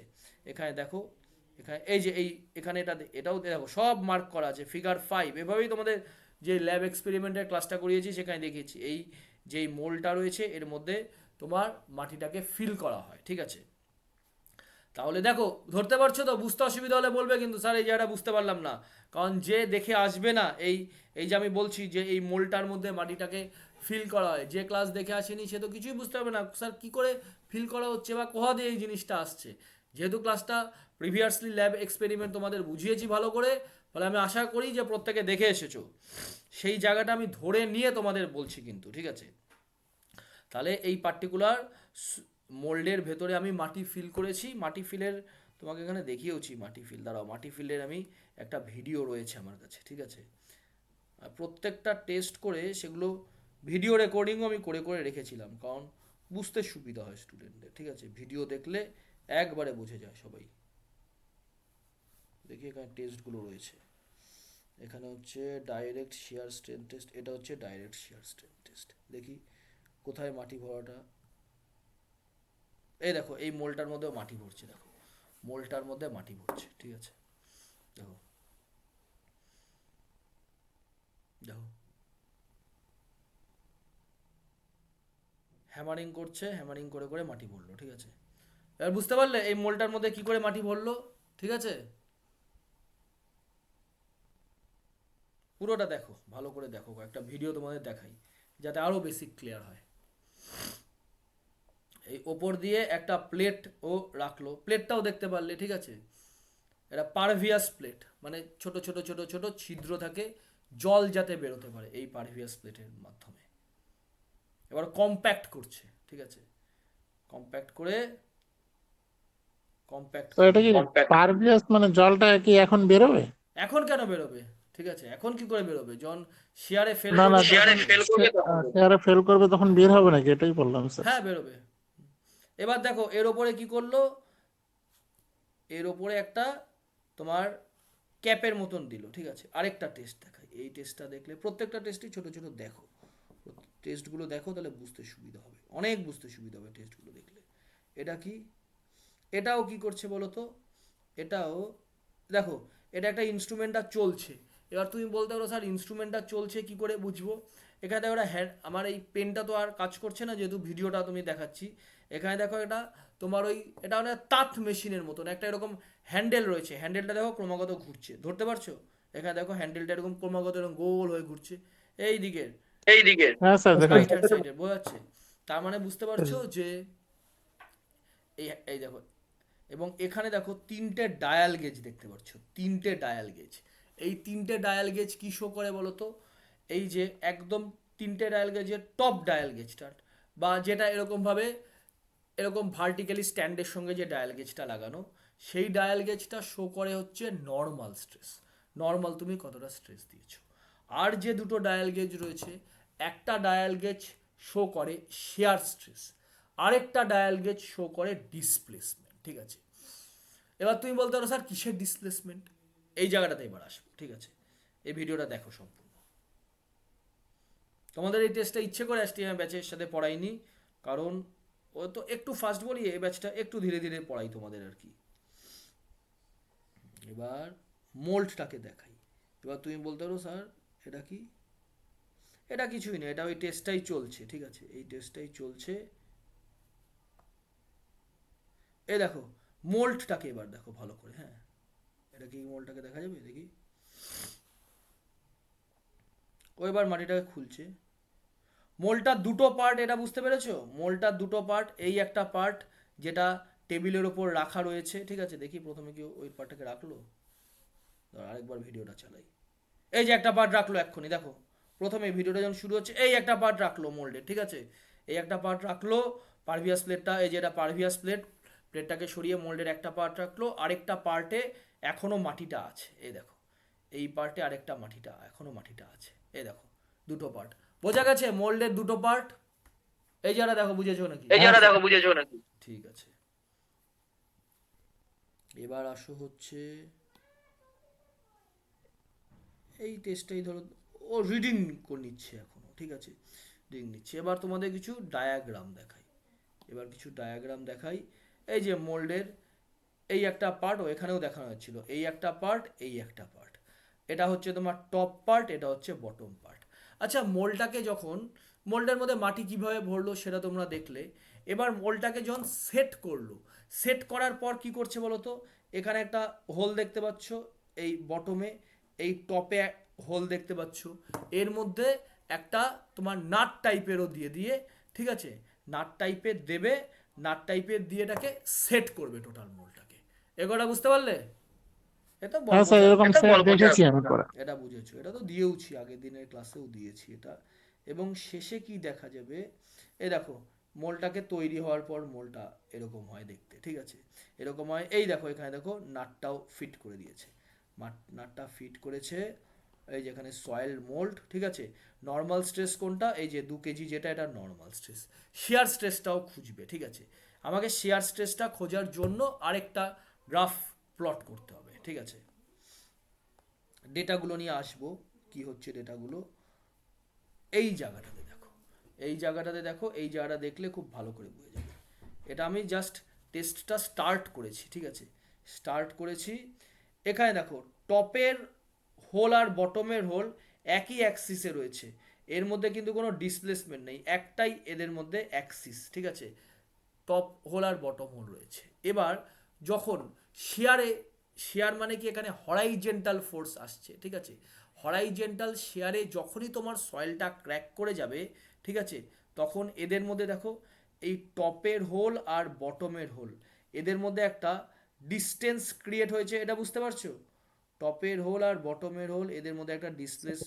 এখানে দেখো, এখানে এই যে এখানে এটাও দেখো সব মার্ক করা আছে, ফিগার 5, এভাবেই তোমাদের যে ল্যাব এক্সপেরিমেন্টের ক্লাসটা করিয়েছি সেখানে দেখিয়েছি, এই যেই মোল্ডটা রয়েছে এর মধ্যে তোমার মাটিটাকে ফিল করা হয়, ঠিক আছে। তাহলে দেখো ধরতে পারছো তো, বুঝতে অসুবিধা হলে বলবে কিন্তু স্যার এই জায়গাটা বুঝতে পারলাম না, কারণ যে দেখে আসবে না এই এই যে আমি বলছি যে এই মোলটার মধ্যে মাটিটাকে ফিল করা হয়, যে ক্লাস দেখে আসেনি সে তো কিছুই বুঝতে পারবে না স্যার কী করে ফিল করা হচ্ছে বা কোথা দিয়ে এই জিনিসটা আসছে। যেহেতু ক্লাসটা প্রিভিয়াসলি ল্যাব এক্সপেরিমেন্ট তোমাদের বুঝিয়েছি ভালো করে, ফলে আমি আশা করি যে প্রত্যেকে দেখে এসেছো, সেই জায়গাটা আমি ধরে নিয়ে তোমাদের বলছি কিন্তু, ঠিক আছে। তাহলে এই পার্টিকুলার মোল্ডের ভেতরে আমি মাটি ফিল করেছি, মাটি ফিলের তোমাকে এখানে দেখিয়েওছি মাটি ফিল, দাঁড়াও মাটি ফিলের আমি একটা ভিডিও রয়েছে আমার কাছে, ঠিক আছে। আর প্রত্যেকটা টেস্ট করে সেগুলো ভিডিও রেকর্ডিংও আমি করে করে রেখেছিলাম, কারণ বুঝতে সুবিধা হয় স্টুডেন্টদের, ঠিক আছে, ভিডিও দেখলে একবারে বুঝে যায় সবাই। দেখি এখানে টেস্টগুলো রয়েছে, এখানে হচ্ছে ডাইরেক্ট শিয়ার স্ট্রেন টেস্ট, এটা হচ্ছে ডাইরেক্ট শিয়ার স্ট্রেন টেস্ট। দেখি কোথায় মাটি ভরাটা, এই দেখো এই মোলটার মধ্যেও মাটি ভরছে, দেখো মোলটার মধ্যে মাটি ভরছে, ঠিক আছে, দেখো দেখো হ্যামারিং করছে, হ্যামারিং করে করে মাটি ভরলো, ঠিক আছে। এবার বুঝতে পারলে এই মোলটার মধ্যে কি করে মাটি ভরলো, ঠিক আছে। পুরোটা দেখো, ভালো করে দেখো, একটা ভিডিও তোমাদের দেখাই যাতে আরো বেশি ক্লিয়ার হয়। এই ওপর দিয়ে একটা প্লেট ও রাখলো, প্লেটটাও দেখতে পারলে, ঠিক আছে, এটা পারভিয়াস প্লেট, মানে ছোট ছোট ছোট ছোট ছিদ্র থাকে, জল যাতে বেরোতে পারে এই পারভিয়াস প্লেটের মাধ্যমে। এবার কম্প্যাক্ট করছে, ঠিক আছে, কম্প্যাক্ট করে কম্প্যাক্ট তো এটা কি পারভিয়াস, মানে জলটা কি এখন বেরোবে? এখন কেন বেরোবে, ঠিক আছে, এখন কি করে বেরোবে, যখন শিয়ারে ফেল না না, করবে শেয়ারে ফেল করবে তখন বের হবে নাকি, এটাই বললাম স্যার। হ্যাঁ বেরোবে। এবার দেখো এর ওপরে কি করলো, এর ওপরে একটা তোমার ক্যাপের মতন দিল, ঠিক আছে। আরেকটা টেস্ট দেখাই, এই টেস্টটা দেখলে প্রত্যেকটা টেস্টই ছোট ছোট দেখো, টেস্টগুলো দেখো তাহলে বুঝতে সুবিধা হবে, অনেক বুঝতে সুবিধা হবে টেস্টগুলো দেখলে। এটা কি, এটাও কি করছে বলো তো, এটাও দেখো, এটা একটা ইনস্ট্রুমেন্টটা চলছে। এবার তুমি বলতে পারো স্যার ইনস্ট্রুমেন্টটা চলছে কি করে বুঝবো, এখানে দেখো আমার এই পেনটা তো আর কাজ করছে না যেহেতু ভিডিওটা তুমি দেখাচ্ছি। এখানে দেখো এটা তোমার এটা মানে তাঁত মেশিনের মতন একটা এরকম হ্যান্ডেল রয়েছে, হ্যান্ডেলটা দেখো ক্রমাগত ঘুরছে, ধরতে পারছো, এখানে দেখো হ্যান্ডেলটা এরকম ক্রমাগত এরকম গোল হয়ে ঘুরছে এই দিকের হ্যাঁ স্যার, দেখেন। রাইট হ্যান্ড সাইডে, বোঝা যাচ্ছে। তার মানে বুঝতে পারছো যে এই এই দেখো, এবং এখানে দেখো 3টে ডায়াল গেজ দেখতে পাচ্ছ, 3টে ডায়াল গেজ। এই 3টে ডায়াল গেজ কি শো করে বলো তো, এই যে একদম 3টে ডায়াল গেজের টপ ডায়াল গেজটা, বা যেটা এরকমভাবে এরকম ভার্টিক্যালি স্ট্যান্ডের সঙ্গে যে ডায়াল গেজটা লাগানো, সেই ডায়াল গেজটা শো করে হচ্ছে নর্মাল স্ট্রেস, নর্মাল তুমি কতটা স্ট্রেস দিয়েছো। আর যে দুটো ডায়াল গেজ রয়েছে, একটা ডায়াল গেজ শো করে শেয়ার স্ট্রেস, আরেকটা ডায়াল গেজ শো করে ডিসপ্লেসমেন্ট, ঠিক আছে। এবার তুমি বলতে পারো স্যার কিসের ডিসপ্লেসমেন্ট, এই জায়গাটাতে এবার আসবো, ঠিক আছে। এই ভিডিওটা দেখো সম্পূর্ণ। তোমাদের এই টেস্টটা ইচ্ছে করে এসটিএম ব্যাচের সাথে পড়াইনি, কারণ ও তো একটু ফাস্ট বলি, এই ব্যাচটা একটু ধীরে ধীরে পড়াই তোমাদের আর কি। এবার মোল্ডটাকে দেখাই, এবার তুমি বলতে পারো স্যার এটা কি, এটা কিছুই না, এটা ওই টেস্টটাই চলছে, ঠিক আছে, এই টেস্টটাই চলছে। এই দেখো মোল্ডটাকে এবার দেখো ভালো করে, হ্যাঁ এটা কি মোল্ডটাকে দেখা যাবে, দেখি ও এবার মাটিটাকে খুলছে। মোল্ডটার দুটো পার্ট, এটা বুঝতে পেরেছো, মোল্ডটার দুটো পার্ট, এই একটা পার্ট যেটা টেবিলের ওপর রাখা রয়েছে, ঠিক আছে। দেখি প্রথমে কি ওই পার্টটাকে রাখলো, আরেকবার ভিডিওটা চালাই, এই যে একটা পার্ট রাখলো এক্ষুনি, দেখো প্রথমে ভিডিওটা যখন শুরু হচ্ছে এই একটা পার্ট রাখলো মোল্ডে, ঠিক আছে, এই একটা পার্ট রাখলো, পারভিয়াস প্লেটটা, এই যে এটা পারভিয়াস প্লেট, প্লেটটাকে সরিয়ে মোল্ডের একটা পার্ট রাখলো, আরেকটা পার্টে এখনো মাটিটা আছে, এই দেখো এই পার্টে আরেকটা এখনো মাটিটা আছে, এই দেখো দুটো পার্ট। বোঝা গেছে মোল্ডের দুটো পার্ট? এই যারা দেখো বুঝেছো নাকি? ঠিক আছে, এবার আসো হচ্ছে এই টেস্টটাই ধরো ও রিডিং করে নিচ্ছে এখনো, ঠিক আছে রিডিং নিচ্ছে। এবার তোমাদের কিছু ডায়াগ্রাম দেখাই। এই যে মোল্ডের এই একটা পার্ট, ও এখানেও দেখানো হচ্ছিল, এই একটা পার্ট, এই একটা পার্ট, এটা হচ্ছে তোমার টপ পার্ট, এটা হচ্ছে বটম পার্ট। আচ্ছা মোল্ডটাকে যখন, মোল্ডের মধ্যে মাটি কিভাবে ভরলো সেটা তোমরা দেখলে। এবার মোল্ডটাকে যখন সেট করার পর কি করছে বলো তো, এখানে একটা হোল দেখতে পাচ্ছ, এই বটমে, এই টপে হোল দেখতে পাচ্ছ, এর মধ্যে একটা তোমার নাট টাইপেরও দিয়ে ঠিক আছে, নাট টাইপের দেবে, নাট টাইপের দিয়ে এটাকে সেট করবে টোটাল মোল্ডটাকে। এগুলোটা বুঝতে পারলে? এটা হ্যাঁ স্যার, এরকম স্যার দেখেছি আমি করা। এটা বুঝেছো, এটা তো দিয়েওছি আগের দিনের ক্লাসেও দিয়েছি এটা। এবং শেষে কি দেখা যাবে, এই দেখো মোলটাকে তৈরি হওয়ার পর মোলটা এরকম হয় দেখতে, ঠিক আছে এরকম হয়। এই দেখো এখানে দেখো নাটটাও ফিট করে দিয়েছে, নাটটা ফিট করেছে, এই যেখানে সয়েল মোল্ড, ঠিক আছে। নর্মাল স্ট্রেস কোনটা, এই যে 2 কেজি যেটা, এটা নর্মাল স্ট্রেস। শেয়ার স্ট্রেসটাও খুঁজবে, ঠিক আছে। আমাকে শেয়ার স্ট্রেসটা খোঁজার জন্য আরেকটা গ্রাফ প্লট করতে হবে, ঠিক আছে। ডেটাগুলো নিয়ে আসবো, কি হচ্ছে ডেটাগুলো, এই জায়গাটাতে দেখো, এই জায়গাটা দেখলে খুব ভালো করে বুঝে যাবে। এটা আমি জাস্ট টেস্টটা স্টার্ট করেছি, ঠিক আছে স্টার্ট করেছি। এখানে দেখো টপের হোল আর বটমের হোল একই অ্যাক্সিসে রয়েছে, এর মধ্যে কিন্তু কোনো ডিসপ্লেসমেন্ট নেই, একটাই এদের মধ্যে অ্যাক্সিস, ঠিক আছে টপ হোল আর বটম হোল রয়েছে। এবার যখন শেয়ার মানে কি, এখানে হরাইজেন্টাল ফোর্স আসছে, ঠিক আছে হরাইজেন্টাল শেয়ারে যখনই তোমার সয়েলটা ক্র্যাক করে যাবে, ঠিক আছে তখন এদের মধ্যে দেখো এই টপের হোল আর বটমের হোল, এদের মধ্যে একটা ডিস্টেন্স ক্রিয়েট হয়েছে, এটা বুঝতে পারছো? টপের হোল আর বটমের হোল এদের মধ্যে একটা ডিসপ্লেস,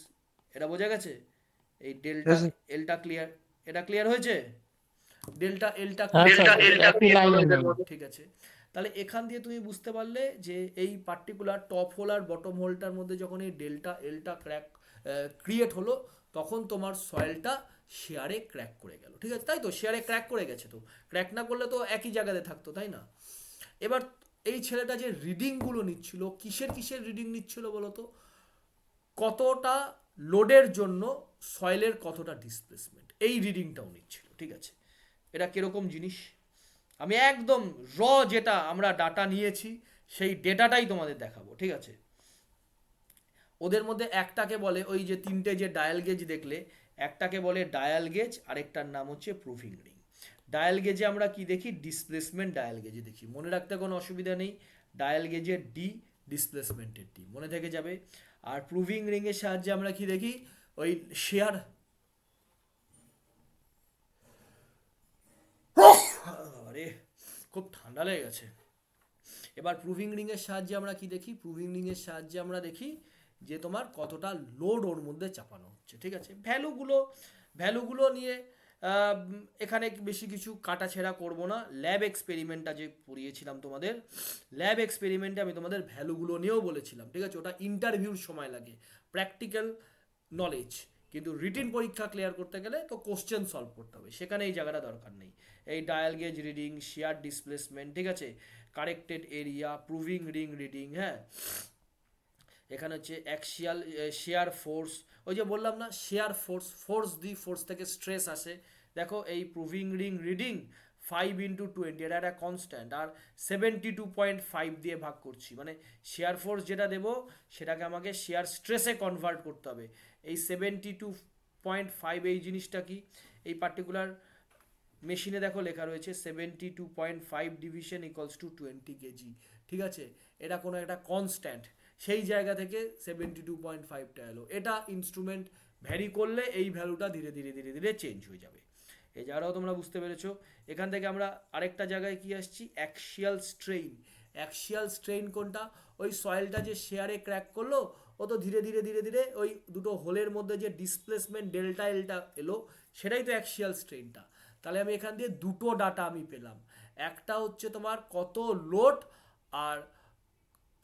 এটা বোঝা গেছে? এই ডেল্টা Yes, sir. এলটা ক্লিয়ার, এটা ক্লিয়ার হয়েছে? ডেল্টা এলটা হ্যাঁ স্যার, একই লাইনের মধ্যে। ঠিক আছে, তাহলে এখান দিয়ে তুমি বুঝতে পারলে যে এই পার্টিকুলার টপ হোল আর বটম হোলটার মধ্যে যখন এই ডেল্টা এলটা ক্রিয়েট হলো, তখন তোমার সয়েলটা শেয়ারে ক্র্যাক করে গেল, ঠিক আছে তাই তো? শেয়ারে ক্র্যাক করে গেছে, তো ক্র্যাক না করলে তো একই জায়গাতে থাকতো, তাই না? এবার এই ছেলেটা যে রিডিংগুলো নিচ্ছিল, কিসের রিডিং নিচ্ছিল বলো তো? কতটা লোডের জন্য সয়েলের কতটা ডিসপ্লেসমেন্ট, এই রিডিংটাও নিচ্ছিল, ঠিক আছে। এটা কিরকম জিনিস, আমি একদম যেটা আমরা ডাটা নিয়েছি সেই ডেটাটাই তোমাদের দেখাবো, ঠিক আছে। ওদের মধ্যে একটাকে বলে, ওই যে 3টে যে ডায়াল গেজ দেখলে, একটাকে বলে ডায়াল গেজ, আরেকটার নাম হচ্ছে প্রুভিং রিং। ডায়াল গেজে আমরা কি দেখি, ডিসপ্লেসমেন্ট ডায়াল গেজে দেখি, মনে রাখতে কোনো অসুবিধা নেই, ডায়াল গেজের ডি, ডিসপ্লেসমেন্টের ডি, মনে থেকে যাবে। আর প্রুভিং রিংয়ের সাহায্যে আমরা কি দেখি, ওই শেয়ার, আরে খুব ঠান্ডা লেগে গেছে। এবার প্রুভিং রিংয়ের সাহায্যে আমরা কি দেখি, প্রুভিং রিংয়ের সাহায্যে আমরা দেখি যে তোমার কতটা লোড ওর মধ্যে চাপানো হচ্ছে, ঠিক আছে। ভ্যালুগুলো নিয়ে এখানে বেশি কিছু কাটাছেড়া করব না। ল্যাব এক্সপেরিমেন্টটা যে পড়িয়েছিলাম তোমাদের, ল্যাব এক্সপেরিমেন্টে আমি তোমাদের ভ্যালুগুলো নিয়েও বলেছিলাম, ঠিক আছে। ওটা ইন্টারভিউর সময় লাগে, প্র্যাকটিক্যাল নলেজ, কিন্তু রিটিন পরীক্ষা ক্লিয়ার করতে গেলে তো কোশ্চেন সলভ করতে হবে, সেখানে এই জায়গাটা দরকার নেই। এই dial gauge reading, share displacement, ঠিক আছে, corrected area, proving ring reading, হ্যাঁ এখানে হচ্ছে অ্যাক্সিয়াল শেয়ার ফোর্স, ওই যে বললাম না শেয়ার ফোর্স ফোর্স থেকে স্ট্রেস আসে। দেখো এই প্রুভিং রিং রিডিং 5 × 20, এটা একটা কনস্ট্যান্ট, আর 72.5 দিয়ে ভাগ করছি, মানে শেয়ার ফোর্স যেটা দেবো সেটাকে আমাকে শেয়ার স্ট্রেসে কনভার্ট করতে হবে। এই 72.5, এই জিনিসটা কি, এই পার্টিকুলার মেশিনে দেখো লেখা রয়েছে 72.5 ডিভিশন ইকুয়ালস টু 20 কেজি, ঠিক আছে। এটা কোনো একটা কনস্ট্যান্ট, সেই জায়গা থেকে 72.5টা এলো। এটা ইনস্ট্রুমেন্ট ভ্যারি করলে এই ভ্যালুটা ধীরে ধীরে চেঞ্জ হয়ে যাবে। এই জায়গাটাও তোমরা বুঝতে পেরেছো। এখান থেকে আমরা আরেকটা জায়গায় কি আসছি, অ্যাক্সিয়াল স্ট্রেইন কোনটা, ওই সয়েলটা যে শেয়ারে ক্র্যাক করলো, ও তো ধীরে ধীরে ওই দুটো হোলের মধ্যে যে ডিসপ্লেসমেন্ট ডেল্টা এলটা এলো, সেটাই তো অ্যাক্সিয়াল স্ট্রেইনটা। তাহলে আমি এখান দিয়ে দুটো ডাটা আমি পেলাম, একটা হচ্ছে তোমার কত লোড আর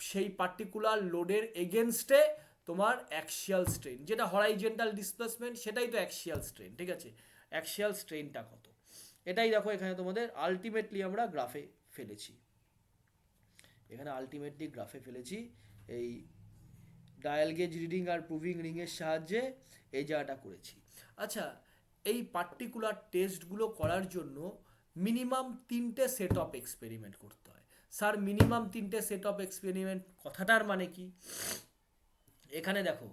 সেই পার্টিকুলার লোডের এগেনস্টে তোমার অ্যাক্সিয়াল স্ট্রেন, যেটা হরাইজন্টাল ডিসপ্লেসমেন্ট সেটাই তো অ্যাক্সিয়াল স্ট্রেন, ঠিক আছে, অ্যাক্সিয়াল স্ট্রেনটা কত, এটাই দেখো এখানে তোমাদের আলটিমেটলি আমরা গ্রাফে ফেলেছি, এখানে আলটিমেটলি গ্রাফে ফেলেছি এই ডায়াল গেজ রিডিং আর প্রুভিং রিংয়ের সাহায্যে এই জায়গাটা করেছি। আচ্ছা, এই পার্টিকুলার টেস্টগুলো করার জন্য মিনিমাম 3টে সেট অফ এক্সপেরিমেন্ট করতে হয়। স্যার মিনিমাম 3টে সেট অফ এক্সপেরিমেন্ট কথাটার মানে কি? এখানে দেখো,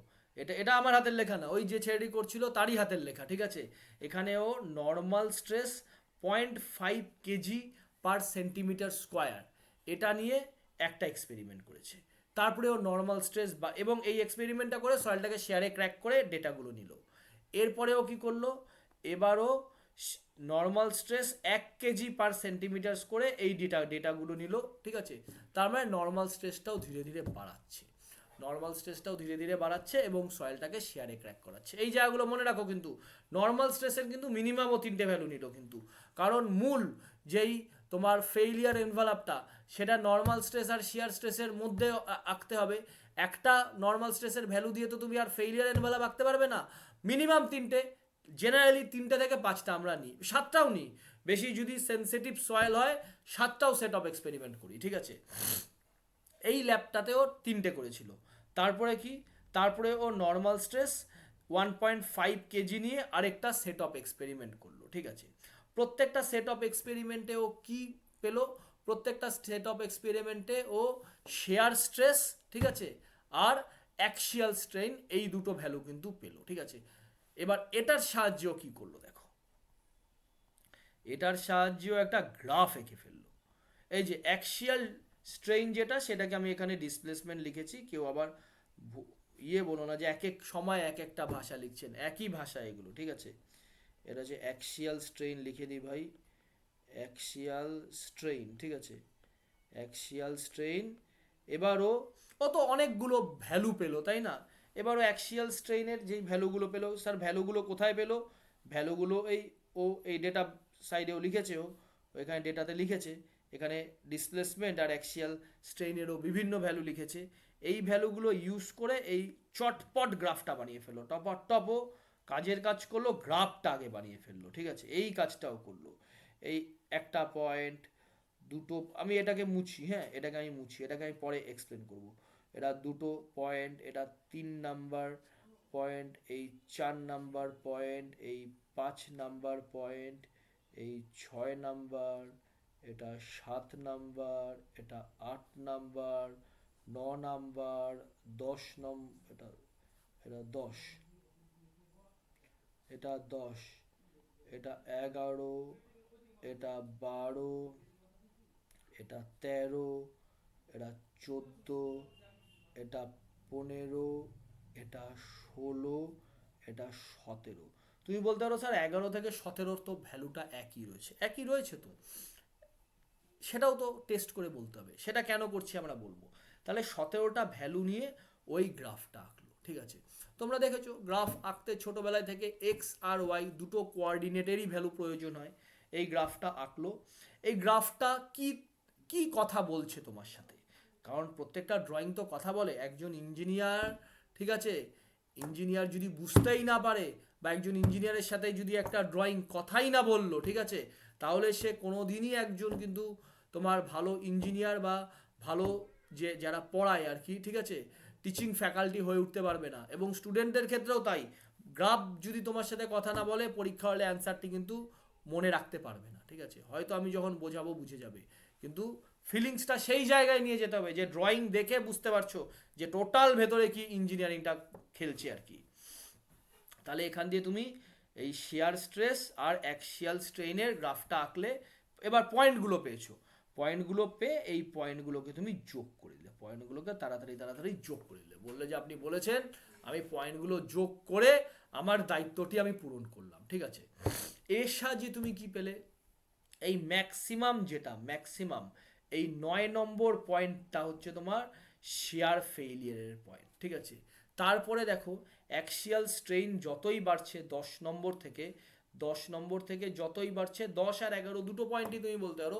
এটা আমার হাতের লেখা না, ওই যে ছেলেটি করছিল তারই হাতের লেখা, ঠিক আছে। এখানেও নর্মাল স্ট্রেস 0.5 কেজি পার সেন্টিমিটার স্কোয়ার, এটা নিয়ে একটা এক্সপেরিমেন্ট করেছে। তারপরে ও নর্মাল স্ট্রেস এবং এই এক্সপেরিমেন্টটা করে সয়েলটাকে শেয়ারে ক্র্যাক করে ডেটাগুলো নিল। এরপরেও কি করলো, এবারও নর্মাল স্ট্রেস 1 কেজি পার সেন্টিমিটার করে এই ডেটাগুলো নিল, ঠিক আছে। তার মানে নর্মাল স্ট্রেসটাও ধীরে ধীরে বাড়াচ্ছে এবং সয়েলটাকে শেয়ারে ক্র্যাক করাচ্ছে। এই জায়গাগুলো মনে রাখো, কিন্তু নর্মাল স্ট্রেসের কিন্তু মিনিমামও 3টে ভ্যালু নিল কিন্তু, কারণ মূল যেই তোমার ফেইলিয়ার এনভেলপটা সেটা নর্মাল স্ট্রেস আর শিয়ার স্ট্রেসের মধ্যে আঁকতে হবে। একটা নর্মাল স্ট্রেসের ভ্যালু দিয়ে তো তুমি আর ফেইলিয়ার এনভেলপ আঁকতে পারবে না, মিনিমাম 3টে, জেনারেলি 3টে থেকে 5টা আমরা নিই, 7টাও নিই, বেশি যদি সেনসিটিভ সয়েল হয় 7টাও সেট অফ এক্সপেরিমেন্ট করি, ঠিক আছে। এই ল্যাবটাতেও 3টে করেছিল। তারপরে ও নর্মাল স্ট্রেস 1.5 কেজি নিয়ে আরেকটা সেট অফ এক্সপেরিমেন্ট করলো, ঠিক আছে। প্রত্যেকটা সেট অফ এক্সপেরিমেন্টে ও কি পেলো, প্রত্যেকটা সেট অফ এক্সপেরিমেন্টে ও শেয়ার স্ট্রেস, ঠিক আছে, আর অ্যাক্সিয়াল স্ট্রেন, এই দুটো ভ্যালু কিন্তু পেলো, ঠিক আছে। এবার এটার সাহায্যেও কি করলো দেখো, এটার সাহায্যেও একটা গ্রাফ এঁকে ফেললো। এই যে অ্যাক্সিয়াল স্ট্রেইন যেটা, সেটাকে আমি এখানে ডিসপ্লেসমেন্ট লিখেছি, কেউ আবার বলো না যে এক এক সময় এক একটা ভাষা লিখছেন, একই ভাষা এগুলো, ঠিক আছে। এটা যে অ্যাক্সিয়াল স্ট্রেইন লিখে দিই ভাই, অ্যাক্সিয়াল স্ট্রেইন, ঠিক আছে, অ্যাক্সিয়াল স্ট্রেইন। এবারও ও তো অনেকগুলো ভ্যালু পেলো, তাই না। এবারও অ্যাক্সিয়াল স্ট্রেইনের যেই ভ্যালুগুলো পেলো, স্যার ভ্যালুগুলো কোথায় পেলো, ভ্যালুগুলো এই ডেটা সাইডেও লিখেছে, ও এখানে ডেটাতে লিখেছে, এখানে ডিসপ্লেসমেন্ট আর অ্যাক্সিয়াল স্ট্রেইনেরও বিভিন্ন ভ্যালু লিখেছে। এই ভ্যালুগুলো ইউজ করে এই চটপট গ্রাফটা বানিয়ে ফেললো, টপও কাজের কাজ করলো, গ্রাফটা আগে বানিয়ে ফেললো, ঠিক আছে। এই কাজটাও করলো, এই একটা পয়েন্ট দুটো, আমি এটাকে মুছি, হ্যাঁ এটাকে আমি পরে এক্সপ্লেন করব। এটা 2টো পয়েন্ট, এটা 3 নাম্বার পয়েন্ট, এই 4 নাম্বার পয়েন্ট, এই 5 নাম্বার পয়েন্ট, এই 6 নাম্বার, এটা 7 নাম্বার, এটা 8 নাম্বার, 9 নাম্বার, 10 এটা 10, এটা 10, এটা 11, এটা 12, এটা 13, এটা 14, এটা 15, এটা 16, এটা 17। তুমি বলতে পারো স্যার 11 থেকে 17 তো ভ্যালুটা একই রয়েছে তো, সেটাও তো টেস্ট করে বলতে হবে, সেটা কেন করছি আমরা বলবো। তাহলে 17টা ভ্যালু নিয়ে ওই গ্রাফটা আঁকলো, ঠিক আছে। তোমরা দেখেছো গ্রাফ আঁকতে ছোটবেলায় থেকে এক্স আর ওয়াই দুটো কোঅর্ডিনেটেরই ভ্যালু প্রয়োজন হয়। এই গ্রাফটা আঁকলো, এই গ্রাফটা কি কথা বলছে তোমার সাথে, কারণ প্রত্যেকটা ড্রয়িং তো কথা বলে। একজন ইঞ্জিনিয়ার, ঠিক আছে, ইঞ্জিনিয়ার যদি বুঝতেই না পারে, বা একজন ইঞ্জিনিয়ারের সাথে যদি একটা ড্রয়িং কথাই না বললো, ঠিক আছে, তাহলে সে কোনোদিনই একজন কিন্তু তোমার ভালো ইঞ্জিনিয়ার বা ভালো যারা পড়ায় আর কি, ঠিক আছে, টিচিং ফ্যাকাল্টি হয়ে উঠতে পারবে না। এবং স্টুডেন্টদের ক্ষেত্রেও তাই, গ্রাফ যদি তোমার সাথে কথা না বলে, পরীক্ষা হলে অ্যান্সারটি কিন্তু মনে রাখতে পারবে না, ঠিক আছে। হয়তো আমি যখন বোঝাবো বুঝে যাবে, কিন্তু ফিলিংসটা সেই জায়গায় নিয়ে যেতে হবে যে ড্রয়িং দেখে বুঝতে পারছো যে টোটাল ভেতরে কি ইঞ্জিনিয়ারিংটা খেলছে আর কি। তাহলে এখান দিয়ে তুমি এই শেয়ার স্ট্রেস আর অ্যাক্সিয়াল স্ট্রেইনের গ্রাফটা আঁকলে, এবার পয়েন্টগুলো পেয়েছো, পয়েন্টগুলো পেয়ে এই পয়েন্টগুলোকে তুমি যোগ করে দিলে, পয়েন্টগুলোকে তাড়াতাড়ি যোগ করে দিলে, বললে যে আপনি বলেছেন, আমি পয়েন্টগুলো যোগ করে আমার দায়িত্বটি আমি পূরণ করলাম, ঠিক আছে। এর সাহায্যে তুমি কি পেলে, এই ম্যাক্সিমাম এই 9 নম্বর পয়েন্টটা হচ্ছে তোমার শেয়ার ফেইলিয়ারের পয়েন্ট, ঠিক আছে। তারপরে দেখো অ্যাক্সিয়াল স্ট্রেইন যতই বাড়ছে 10 নম্বর থেকে 10 নম্বর থেকে যতই বাড়ছে, 10 আর 11 দুটো পয়েন্টই তুমি বলতে পারো,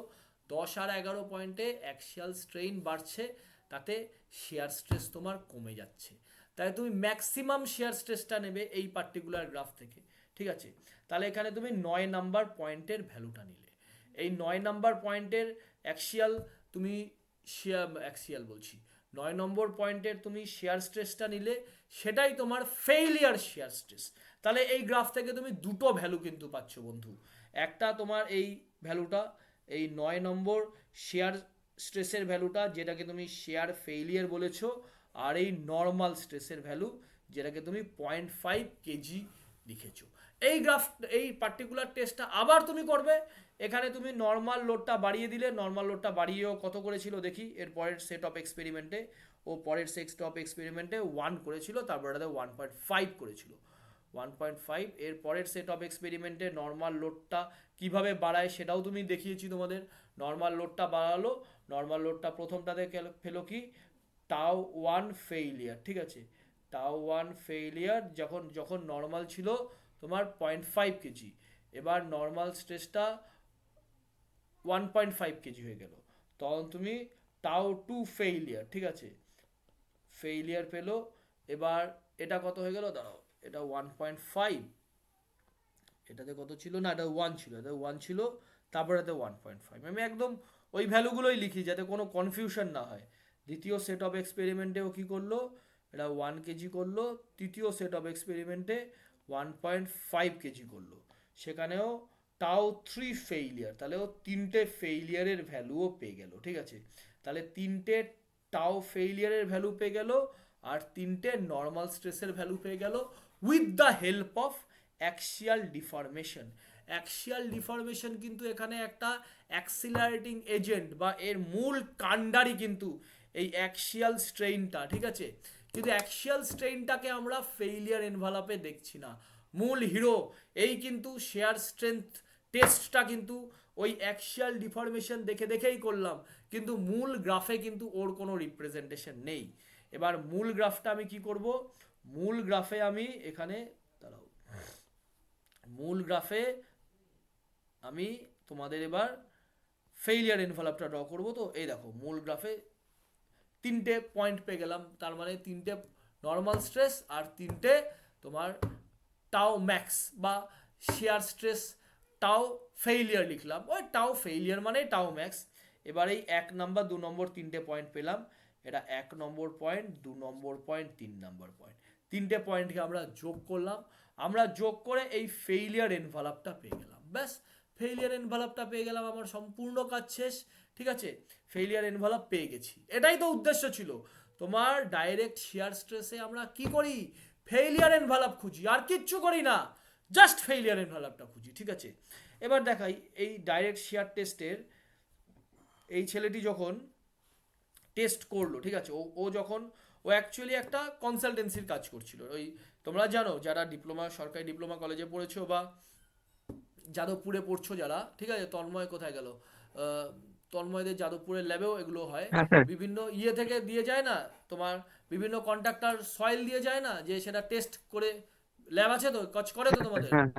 10 আর 11 পয়েন্টে অ্যাক্সিয়াল স্ট্রেইন বাড়ছে, তাতে শেয়ার স্ট্রেস তোমার কমে যাচ্ছে। তাই তুমি ম্যাক্সিমাম শেয়ার স্ট্রেসটা নেবে এই পার্টিকুলার গ্রাফ থেকে, ঠিক আছে? তাহলে এখানে তুমি 9 নাম্বার পয়েন্টের ভ্যালুটা নিলে, এই 9 নাম্বার পয়েন্টের অ্যাক্সিয়াল তুমি অ্যাক্সিয়াল বলছি, 9 নম্বর পয়েন্টের তুমি শেয়ার স্ট্রেসটা নিলে, সেটাই তোমার ফেইলিয়ার শেয়ার স্ট্রেস। তাহলে এই গ্রাফ থেকে তুমি দুটো ভ্যালু কিন্তু পাচ্ছ বন্ধু, একটা তোমার এই ভ্যালুটা, এই 9 নম্বর শেয়ার স্ট্রেসের ভ্যালুটা যেটাকে তুমি শেয়ার ফেইলিয়ার বলেছো, আর এই নর্মাল স্ট্রেসের ভ্যালু যেটাকে তুমি 0.5 কেজি লিখেছো। এই গ্রাফ, এই পার্টিকুলার টেস্টটা আবার তুমি করবে, এখানে তুমি নর্মাল লোডটা বাড়িয়ে দিলে, নর্মাল লোডটা বাড়িয়েও কত করেছিল দেখি এর পরের সেট অফ এক্সপেরিমেন্টে, ও পরের সেট অফ এক্সপেরিমেন্টে 1 করেছিল, তারপর এটাতে 1.5 করেছিল, 1.5। এর পরের সেট অফ এক্সপেরিমেন্টে নর্মাল লোডটা কিভাবে বাড়ায় সেটাও তুমি দেখিয়েছি তোমাদের। নর্মাল লোডটা বাড়ালো, নর্মাল লোডটা প্রথমটাতে ফেলো কি টাউ 1 ফেইলিয়ার, ঠিক আছে? টাউ 1 ফেইলিয়ার যখন নর্মাল ছিল তোমার 0.5 কেজি, এবার নর্মাল স্ট্রেসটা 1.5 কেজি হয়ে গেল, তখন তুমি টাউ 2 ফেইলিয়ার, ঠিক আছে, ফেইলিয়ার পেলো। এবার এটা কত হয়ে গেল দাঁড়াও, এটা 1.5, এটাতে কত ছিল না, এটা 1 ছিল, এটা 1 ছিল, তারপর এতে 1.5। আমি একদম ওই ভ্যালুগুলোই লিখি যাতে কোনো কনফিউশন না হয়। দ্বিতীয় সেট অফ এক্সপেরিমেন্টেও কি করলো, এটা 1 কেজি করলো, তৃতীয় সেট অফ এক্সপেরিমেন্টে 1.5 কেজি করলো, সেখানেও টাউ 3 ফেইলিয়ার, তাহলে ও 3টে ফেইলিয়ারের ভ্যালুও পেয়ে গেল, ঠিক আছে? তাহলে 3টে টাউ ফেইলিয়ারের ভ্যালু পেয়ে গেল, আর 3টে নর্মাল স্ট্রেসের ভ্যালু পেয়ে গেল, with the help of axial deformation. Axial deformation কিন্তু এখানে একটা অ্যাক্সিলারেটিং এজেন্ট, বা এর মূল কাণ্ডারি কিন্তু এই অ্যাক্সিয়াল স্ট্রেইনটা, ঠিক আছে? কিন্তু অ্যাক্সিয়াল স্ট্রেইনটাকে আমরা ফেইলিয়ার এনভালাপে দেখছি না, মূল হিরো এই কিন্তু শেয়ার স্ট্রেংথ টেস্টটা কিন্তু ওই অ্যাক্সিয়াল ডিফরমেশন দেখে দেখেই করলাম, কিন্তু মূল গ্রাফে কিন্তু ওর কোনো রিপ্রেজেন্টেশন নেই। এবার মূল গ্রাফটা আমি কি করব, মূল গ্রাফে আমি এখানে দাঁড়াও, মূল গ্রাফে আমি তোমাদের এবার ফেইলিয়ার এনভেলপটা ড্র করব। তো এই দেখো মূল গ্রাফে 3টে পয়েন্ট পেয়ে গেলাম, তার মানে 3টে নর্মাল স্ট্রেস আর 3টে তোমার টাও ম্যাক্স বা শেয়ার স্ট্রেস টাও ফেইলিয়ার লিখলাম, ওই টাও ফেইলিয়ার মানে টাও ম্যাক্স। এবার এই 1 নাম্বার 2 নম্বর 3টে পয়েন্ট পেলাম, এটা 1 নম্বর পয়েন্ট, 2 নম্বর পয়েন্ট, 3 নম্বর পয়েন্ট, 3টে পয়েন্টকে আমরা যোগ করলাম, আমরা যোগ করে এই ফেইলিয়ার এনভেলপটা পেয়ে গেলাম। ব্যাস, ফেইলিয়ার এনভেলপটা পেয়ে গেলাম, আমার সম্পূর্ণ কাজ শেষ, ঠিক আছে? ফেইলিয়ার এনভেলপ পেয়ে গেছি, এটাই তো উদ্দেশ্য ছিল। তোমার ডাইরেক্ট শেয়ার স্ট্রেসে আমরা কি করি, ফেইলিয়ার এনভেলপ খুঁজি, আর কিচ্ছু করি না, জাস্ট ফেইলিয়ার এনভেলপটা খুঁজি, ঠিক আছে? এবার দেখাই এই ডাইরেক্ট শেয়ার টেস্টের, এই ছেলেটি যখন টেস্ট করলো, ঠিক আছে, ও যখন ও অ্যাকচুয়ালি একটা কনসালটেন্সির কাজ করছিল, ওই তোমরা জানো যারা ডিপ্লোমা, সরকারি ডিপ্লোমা কলেজে পড়েছো বা যাদবপুরে পড়ছো যারা, ঠিক আছে? তন্ময় কোথায় গেল, তন্ময়দের যাদবপুরের ল্যাবেও এগুলো হয়, হ্যাঁ স্যার। বিভিন্ন ইয়ে থেকে দিয়ে যায় না তোমার, বিভিন্ন কন্ট্রাক্টর সয়েল দিয়ে যায় না, যে সেটা টেস্ট করে, ল্যাব আছে তো, কাজ করে তো তোমাদের, হ্যাঁ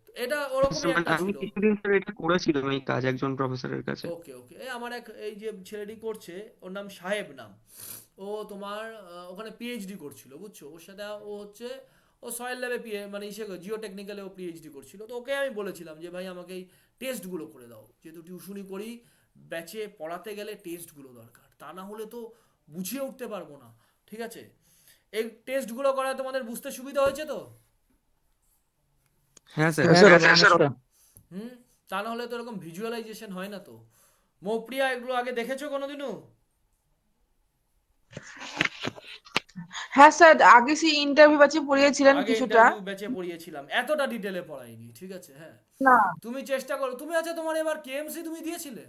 তো এটা ওরকমই একটা আমি ছিল। কিছুদিন স্যার এটা করেছিলাম এই কাজ একজন প্রফেসরের কাছে। ওকে ওকে, এই আমার এই যে ছেলেটি করছে, ওর নাম সাহেব নাম, ও তোমার ওখানে পিএইচডি করছিল, বুঝছো? ওর সাথে ও হচ্ছে, ও সয়েল ল্যাবে মানে জিও টেকনিক্যালে ও পিএইচডি করছিল। তো ওকে আমি বলেছিলাম যে ভাই আমাকে এই টেস্টগুলো করে দাও, যেহেতু টিউশনি করি, ব্যাচে পড়াতে গেলে টেস্টগুলো দরকার, তা না হলে তো বুঝিয়ে উঠতে পারবো না, ঠিক আছে? এই টেস্টগুলো করা তোমাদের বুঝতে সুবিধা হয়েছে তো? হ্যাঁ স্যার। হুম, তা না হলে তো এরকম ভিজুয়ালাইজেশন হয় না তো। মৌপ্রিয়া এগুলো আগে দেখেছো কোনোদিনও? হ্যাঁ স্যার, আগে সেই ইন্টারভিউ ব্যাচে পড়িয়েছিলেন আগে কিছুটা। ইন্টারভিউ ব্যাচে পড়িয়েছিলাম, এতটা ডিটেলে পড়াইনি, ঠিক আছে? হ্যাঁ, না তুমি চেষ্টা করো। তুমি আছে তোমার এবার কেএমসি তুমি দিয়েছিলে?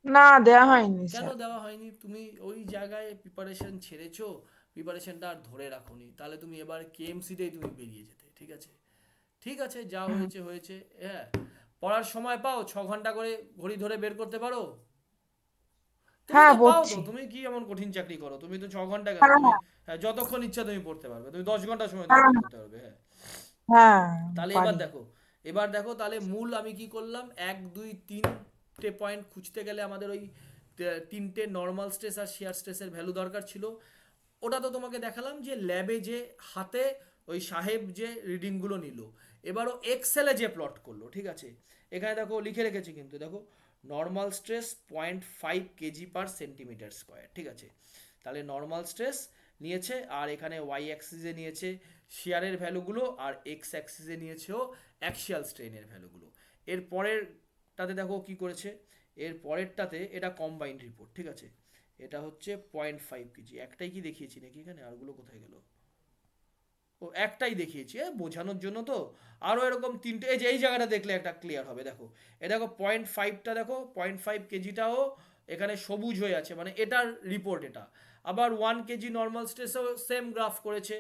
না, দেওয়া হয়নি কেন স্যার। দেওয়া হয়নি? তুমি ওই জায়গায় প্রিপারেশন ছেড়েছো, প্রিপারেশনটা আর ধরে রাখোনি, তাহলে তুমি এবার কেএমসিতেই তুমি বেরিয়ে যেতে, ঠিক আছে? ঠিক আছে, যা হয়েছে হয়েছে। হ্যাঁ, পড়ার সময় পাও 6 ঘন্টা করে ঘড়ি ধরে বের করতে পারো? তুমি হ্যাঁ, তো পাও তো, বলছি। তুমি কি এমন কঠিন চাকরি করো? তুমি তো 6 ঘন্টা কেন, হ্যাঁ তুমি হ্যাঁ হ্যাঁ যতক্ষণ ইচ্ছা তুমি পড়তে পারবে, তুমি 10 ঘন্টা সময় হ্যাঁ ধরে বের হ্যাঁ। করতে পারবে। হ্যাঁ, হ্যাঁ তাহলে পারি। এবার দেখো তাহলে মূল আমি কি করলাম, 1 2 3টে পয়েন্ট খুঁজতে গেলে আমাদের ওই তিনটে নর্মাল স্ট্রেস আর শিয়ার স্ট্রেসের ভ্যালু দরকার ছিল। ওটা তো তোমাকে দেখালাম যে ল্যাবে যে হাতে ওই সাহেব যে রিডিংগুলো নিল, এবার ও এক্সেলে যে প্লট করলো, ঠিক আছে। এখানে দেখো লিখে রেখেছি কিন্তু, দেখো নর্মাল স্ট্রেস 0.5 kg/cm², ঠিক আছে। তাহলে নর্মাল স্ট্রেস নিয়েছে, আর এখানে ওয়াই অ্যাক্সিসে নিয়েছে শিয়ারের ভ্যালুগুলো, আর এক্স অ্যাক্সিসে নিয়েছেও অ্যাক্সিয়াল স্ট্রেনের ভ্যালুগুলো। এর পরেরটাতে দেখো কি করেছে, এর পরেরটাতে এটা কম্বাইন্ড রিপোর্ট, ঠিক আছে। এটা হচ্ছে 0.5 kg, একটাই কি দেখিয়েছি নাকি এখানে, আরগুলো কোথায় গেল? ও একটাই দেখিয়েছি, বোঝানোর জন্য তো। আরও এরকম তিনটে, এই যে এই জায়গাটা দেখলে একটা ক্লিয়ার হবে, দেখো এ দেখো 0.5টা, দেখো 0.5 kgটাও এখানে সবুজ হয়ে আছে, মানে এটার রিপোর্ট এটা। আবার 1 kg নর্মাল স্ট্রেসেও সেম গ্রাফ করেছে,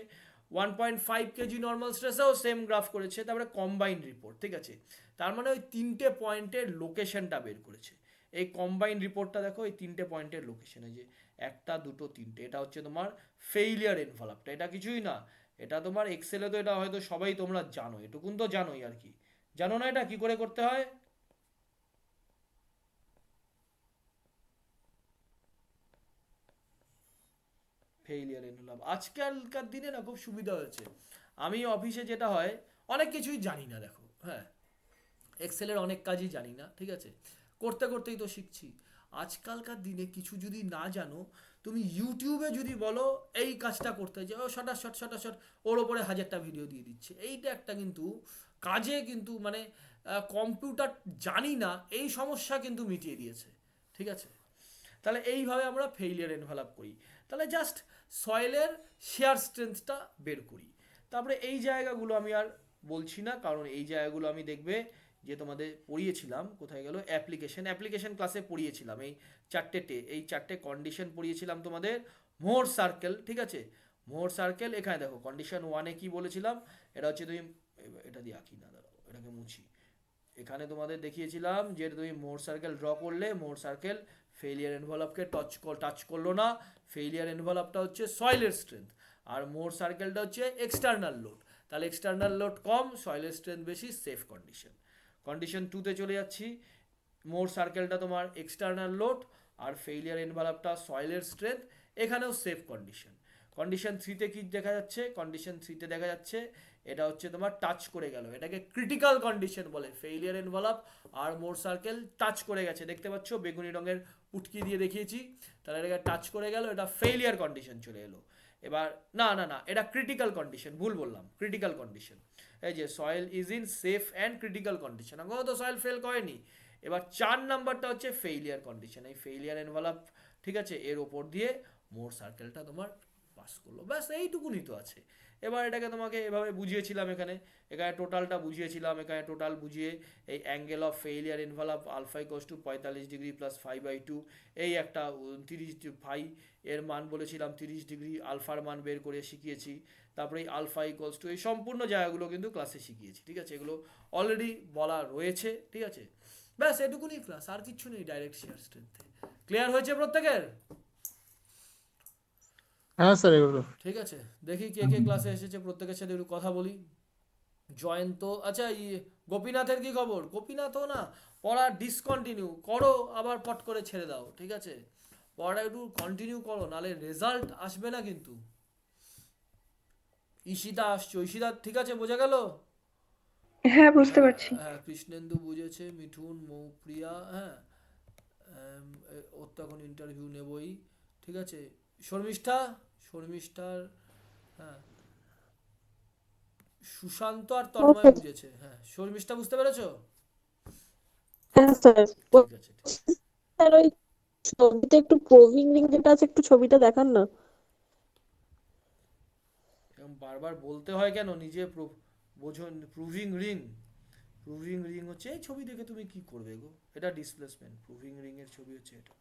1.5 kg নর্মাল স্ট্রেসেও সেম গ্রাফ করেছে, তারপরে কম্বাইন্ড রিপোর্ট, ঠিক আছে। তার মানে ওই তিনটে পয়েন্টের লোকেশনটা বের করেছে। এই কম্বাইন্ড রিপোর্টটা দেখো, এই তিনটে পয়েন্টের লোকেশনে, যে একটা দুটো তিনটে, এটা হচ্ছে তোমার ফেইলিয়ার এনভেলপটা, এটা কিছুই না। এটা তোমার এক্সেলে তো এটা হয়তো সবাই তোমরা জানো, এটুকুন তো জানোই আর কি। জানো না এটা কি করে করতে হয়? ফেইলিয়ার এনভেলপ আজকালকার দিনে না খুব সুবিধা হয়েছে। আমি অফিসে যেটা হয়, অনেক কিছুই জানি না, দেখো হ্যাঁ, এক্সেলের অনেক কাজই জানি না, ঠিক আছে। করতে করতেই তো শিখছি। আজকালকার দিনে কিছু যদি না জানো, তুমি ইউটিউবে যদি বলো এই কাজটা করতে, যে ও শটা শট শটা শট, ওর ওপরে 1000টা ভিডিও দিয়ে দিচ্ছে। এইটা একটা কিন্তু কাজে কিন্তু মানে কম্পিউটার জানি না এই সমস্যা কিন্তু মিটিয়ে দিয়েছে, ঠিক আছে। তাহলে এইভাবে আমরা ফেইলিয়ার এনভেলপ করি। তাহলে জাস্ট সয়েলের শেয়ার স্ট্রেংথটা বের করি। তারপরে এই জায়গাগুলো আমি আর বলছি না, কারণ এই জায়গাগুলো আমি দেখবে যে তোমাদের পড়িয়েছিলাম, কোথায় গেল, অ্যাপ্লিকেশন ক্লাসে পড়িয়েছিলাম। এই চারটে কন্ডিশন পড়িয়েছিলাম তোমাদের, মোর সার্কেল, ঠিক আছে। মোর সার্কেল, এখানে দেখো কন্ডিশন 1-এ কি বলেছিলাম, এটা হচ্ছে তুমি, এটা দিয়ে আঁকি না, দাঁড়াও এটাকে মুছি। এখানে তোমাদের দেখিয়েছিলাম যে তুমি মোর সার্কেল ড্র করলে, মোর সার্কেল ফেইলিয়ার এনভেলপকে টাচ করলো না। ফেইলিয়ার এনভেলপটা হচ্ছে সয়েলের স্ট্রেংথ, আর মোর সার্কেলটা হচ্ছে এক্সটার্নাল লোড। তাহলে এক্সটার্নাল লোড কম, সয়েলের স্ট্রেংথ বেশি, সেফ কন্ডিশন। কন্ডিশন 2-তে চলে যাচ্ছি, মোর সার্কেলটা তোমার এক্সটার্নাল লোড, আর ফেইলিয়ার এনভেলপটা সয়েলের স্ট্রেংথ, এখানেও সেফ কন্ডিশন। কন্ডিশন 3-তে কি দেখা যাচ্ছে, কন্ডিশন 3-তে দেখা যাচ্ছে এটা হচ্ছে তোমার টাচ করে গেল, এটাকে ক্রিটিক্যাল কন্ডিশন বলে। ফেইলিয়ার এনভেলপ আর মোর সার্কেল টাচ করে গেছে, দেখতে পাচ্ছ বেগুনি রঙের পুটকি দিয়ে দেখিয়েছি। তাহলে এটাকে টাচ করে গেল, এটা ফেইলিয়ার কন্ডিশন চলে এলো। এবার না না না, এটা ক্রিটিক্যাল কন্ডিশন, ভুল বললাম, ক্রিটিক্যাল কন্ডিশন। এই যে soil is in safe and critical condition, এখনো তো সয়েল ফেল করেনি। এবার 4 নাম্বারটা হচ্ছে ফেইলিয়ার কন্ডিশন, এই ফেইলিয়ার এনভেলপ, ঠিক আছে, এর ওপর দিয়ে মোর সার্কেলটা তোমার পাস করলো, ব্যাস এইটুকুনি তো আছে। এবার এটাকে তোমাকে এভাবে বুঝিয়েছিলাম, এখানে এখানে টোটালটা বুঝিয়েছিলাম, এখানে টোটাল বুঝিয়ে এই angle of failure envelope alpha equals to 45 degree plus 5/2, এই একটা 30 ফাই এর মান বলেছিলাম 30 ডিগ্রি, আলফার মান বের করে শিখিয়েছি। তারপরে এই আলফা ইকুয়ালস টু, এই সম্পূর্ণ জায়গাগুলো কিন্তু ক্লাসে শিখিয়েছি, ঠিক আছে। এগুলো অলরেডি বলা রয়েছে, ঠিক আছে। ব্যাস এটুকুনি ক্লাস, আর কিছু নেই ডাইরেক্ট শেয়ার স্ট্রেংথে। ক্লিয়ার হয়েছে প্রত্যেকের? হ্যাঁ স্যার এগুলো ঠিক আছে, দেখি কে কে ক্লাসে এসেছে, প্রত্যেকের সাথে একটু কথা বলি। জয়ন্ত, আচ্ছা গোপীনাথের কি খবর? গোপীনাথও না পড়া ডিসকন্টিনিউ করো, আবার পট করে ছেড়ে দাও, ঠিক আছে। পড়াটা একটু কন্টিনিউ করো, নালে রেজাল্ট আসবে না কিন্তু। ঈশিতা আসছো, ঈশিতা ঠিক আছে, বোঝা গেল? হ্যাঁ, বুঝতে পারছি। হ্যাঁ, কৃষ্ণেন্দু বুঝেছে, মিঠুন, মৌপ্রিয়া, হ্যাঁ, ওর তো এখন ইন্টারভিউ নেবই, ঠিক আছে। শর্মিষ্ঠার, হ্যাঁ, সুশান্ত আর তন্ময় বুঝেছে, হ্যাঁ। শর্মিষ্ঠা বুঝতে পেরেছো? হ্যাঁ স্যার। ঠিক আছে, ঠিক আছে। স্যার ওই ছবিতে একটু প্রুভিং রিং যেটা আছে একটু ছবিটা দেখান না। এরকম বারবার বলতে হয় কেন, নিজে বোঝো। প্রুভিং রিং হচ্ছে এই ছবি দেখে তুমি কি করবে গো, এটা ডিসপ্লেসমেন্ট, প্রুভিং রিং এর ছবি হচ্ছে এটা।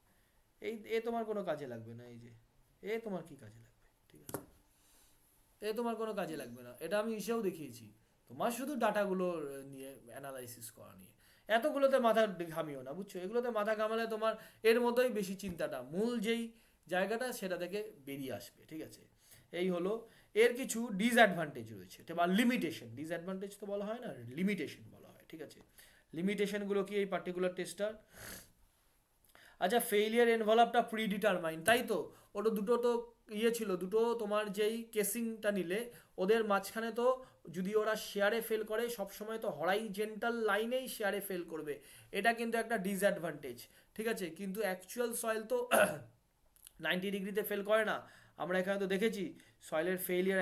এ তোমার কোনো কাজে লাগবে না, এই যে তোমার কি কাজে লাগবে, ঠিক আছে। তোমার কোনো কাজে লাগবে না, এটা আমি এসেও দেখিয়েছি। তোমার শুধু ডাটাগুলো নিয়ে অ্যানালাইসিস করা নিয়ে, এতগুলোতে মাথা ঘামিও না, বুঝছো। এগুলোতে মাথা ঘামালে তোমার এর মতোই বেশি চিন্তাটা, মূল যেই জায়গাটা সেটা থেকে বেরিয়ে আসবে, ঠিক আছে। এই হলো। এর কিছু ডিসঅ্যাডভান্টেজ রয়েছে বা লিমিটেশন, ডিসঅ্যাডভান্টেজ তো বলা হয় না, লিমিটেশন বলা হয়, ঠিক আছে। লিমিটেশনগুলো কি এই পার্টিকুলার টেস্টটার? আচ্ছা, ফেইলিয়ার এনভেলপটা প্রিডিটারমাইন, তাই তো? ওটা দুটো তো ইয়ে ছিল, দুটো তোমার যেই কেসিংটা নিলে ওদের মাঝখানে তো যদি ওরা শেয়ারে ফেল করে সবসময় তো হরাইজেন্টাল লাইনেই শেয়ারে ফেল করবে, এটা কিন্তু একটা ডিসঅ্যাডভান্টেজ, ঠিক আছে। কিন্তু অ্যাকচুয়াল সয়েল তো 90 ডিগ্রিতে ফেল করে না, আমরা এখানে তো দেখেছি সয়েলের ফেইলিয়ার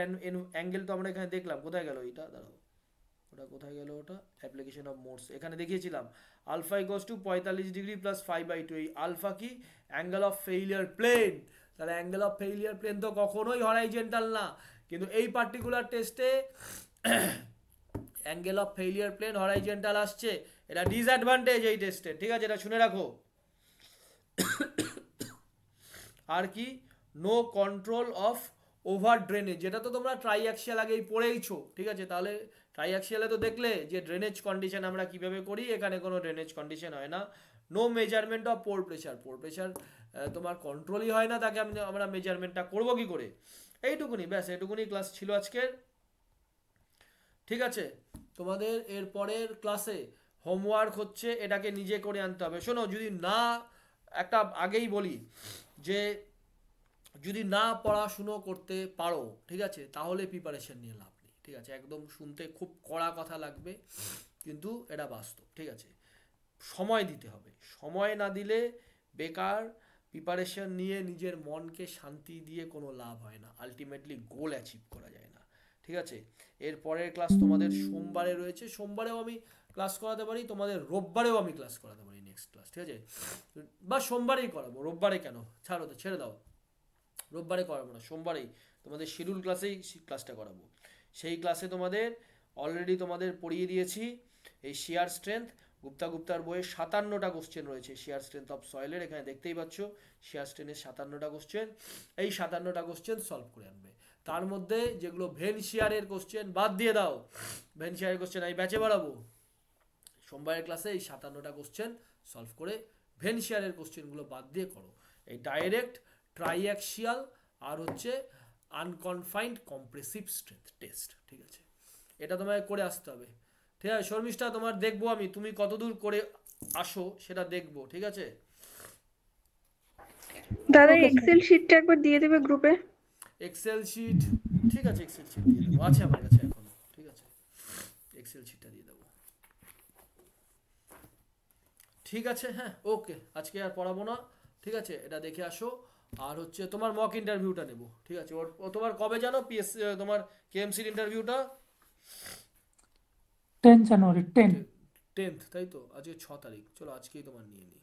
অ্যাঙ্গেল তো আমরা এখানে দেখলাম। কোথায় গেল এটা, দাঁড়াও, ওটা কোথায় গেল, ওটা অ্যাপ্লিকেশন অফ মোডস এখানে দেখিয়েছিলাম। Alpha equals to 45 degree plus 5/2। এই আলফা কি? Angle of failure plane. তাহলে অ্যাঙ্গেল অফ ফেইলিয়ার প্লেন তো কখনোই হরাইজেন্টাল না, কিন্তু এই পার্টিকুলার টেস্টে angle of failure plane horizontal আসছে, এটা ডিসঅ্যাডভান্টেজ এই টেস্টে, ঠিক আছে, এটা শুনে রাখো। আর কি? No control of over drainage, যেটা তো তোমরা ট্রাইঅ্যাক্সিয়াল আগেই পড়েইছো, ঠিক আছে। তাহলে ট্রাইঅ্যাক্সিয়ালে তো দেখলে যে ড্রেনেজ কন্ডিশন আমরা কিভাবে করি, এখানে কোনো ড্রেনেজ কন্ডিশন হয় না। No measurement of pore pressure, pore pressure তোমার কন্ট্রোলই হয় না, তাকে আমরা মেজারমেন্টটা করবো কি করে? এইটুকুনি, ব্যাস এইটুকুনি ক্লাস ছিল আজকের, ঠিক আছে। তোমাদের এর পরের ক্লাসে হোমওয়ার্ক হচ্ছে এটাকে নিজে করে আনতে হবে। শোনো, যদি না, একটা আগেই বলি যে যদি না পড়াশুনো করতে পারো, ঠিক আছে, তাহলে প্রিপারেশন নিয়ে লাভ নেই, ঠিক আছে। একদম শুনতে খুব কড়া কথা লাগবে, কিন্তু এটা বাস্তব, ঠিক আছে। সময় দিতে হবে, সময় না দিলে বেকার প্রিপারেশন নিয়ে নিজের মনকে শান্তি দিয়ে কোনো লাভ হয় না, আলটিমেটলি গোল অ্যাচিভ করা যায় না, ঠিক আছে। এর পরের ক্লাস তোমাদের সোমবারে রয়েছে, সোমবারেও আমি ক্লাস করাতে পারি, তোমাদের রোববারেও আমি ক্লাস করাতে পারি, নেক্সট ক্লাস, ঠিক আছে। বা সোমবারেই করাবো, রোববারে কেন, ছাড়ো তো, ছেড়ে দাও, রোববারে করাবো না, সোমবারেই তোমাদের শিডিউল ক্লাসেই ক্লাসটা করাবো। সেই ক্লাসে তোমাদের অলরেডি তোমাদের পড়িয়ে দিয়েছি এই শেয়ার স্ট্রেংথ, গুপ্তার বইয়ে 57টা কোশ্চেন রয়েছে শেয়ার স্ট্রেংথ অফ সয়েলের, এখানে দেখতেই পাচ্ছ শেয়ার স্ট্রেংথের 57টা কোশ্চেন। এই 57টা কোশ্চেন সলভ করে আনবে। তার মধ্যে যেগুলো ভেন শেয়ারের কোশ্চেন বাদ দিয়ে দাও, ভেন শেয়ারের কোশ্চেন আমি ব্যাচে বাড়াবো, সোমবারের ক্লাসে এই 57টা কোশ্চেন সলভ করে ভেন শেয়ারের কোশ্চেনগুলো বাদ দিয়ে করো। এই ডাইরেক্ট, ট্রাইঅ্যাক্সিয়াল আর হচ্ছে আনকনফাইন্ড কম্প্রেসিভ স্ট্রেংথ টেস্ট, ঠিক আছে। এটা তোমায় করে আসতে হবে, ঠিক আছে। শর্মিষ্ঠা, তোমার দেখবো আমি তুমি কতদূর করে আসো, সেটা দেখবো, ঠিক আছে। দাদা Okay, sir. এক্সেল শিটটা একবার দিয়ে দেবে গ্রুপে। এক্সেল শিট, ঠিক আছে, এক্সেল শিট দিয়ে দেবো, আছে আমার কাছে এখনো, ঠিক আছে, এক্সেল শিটটা দিয়ে দেবো, ঠিক আছে। হ্যাঁ, ওকে, আজকে আর পড়াবো না, ঠিক আছে, এটা দেখে আসো। আর হচ্ছে তোমার মক ইন্টারভিউটা নেবো, ঠিক আছে। ও তোমার কবে জানো তোমার কেএমসির ইন্টারভিউটা? 10 January 10 10th, তাই তো? আজকে 6 তারিখ, চলো আজকেই তোমার নিয়ে নিই।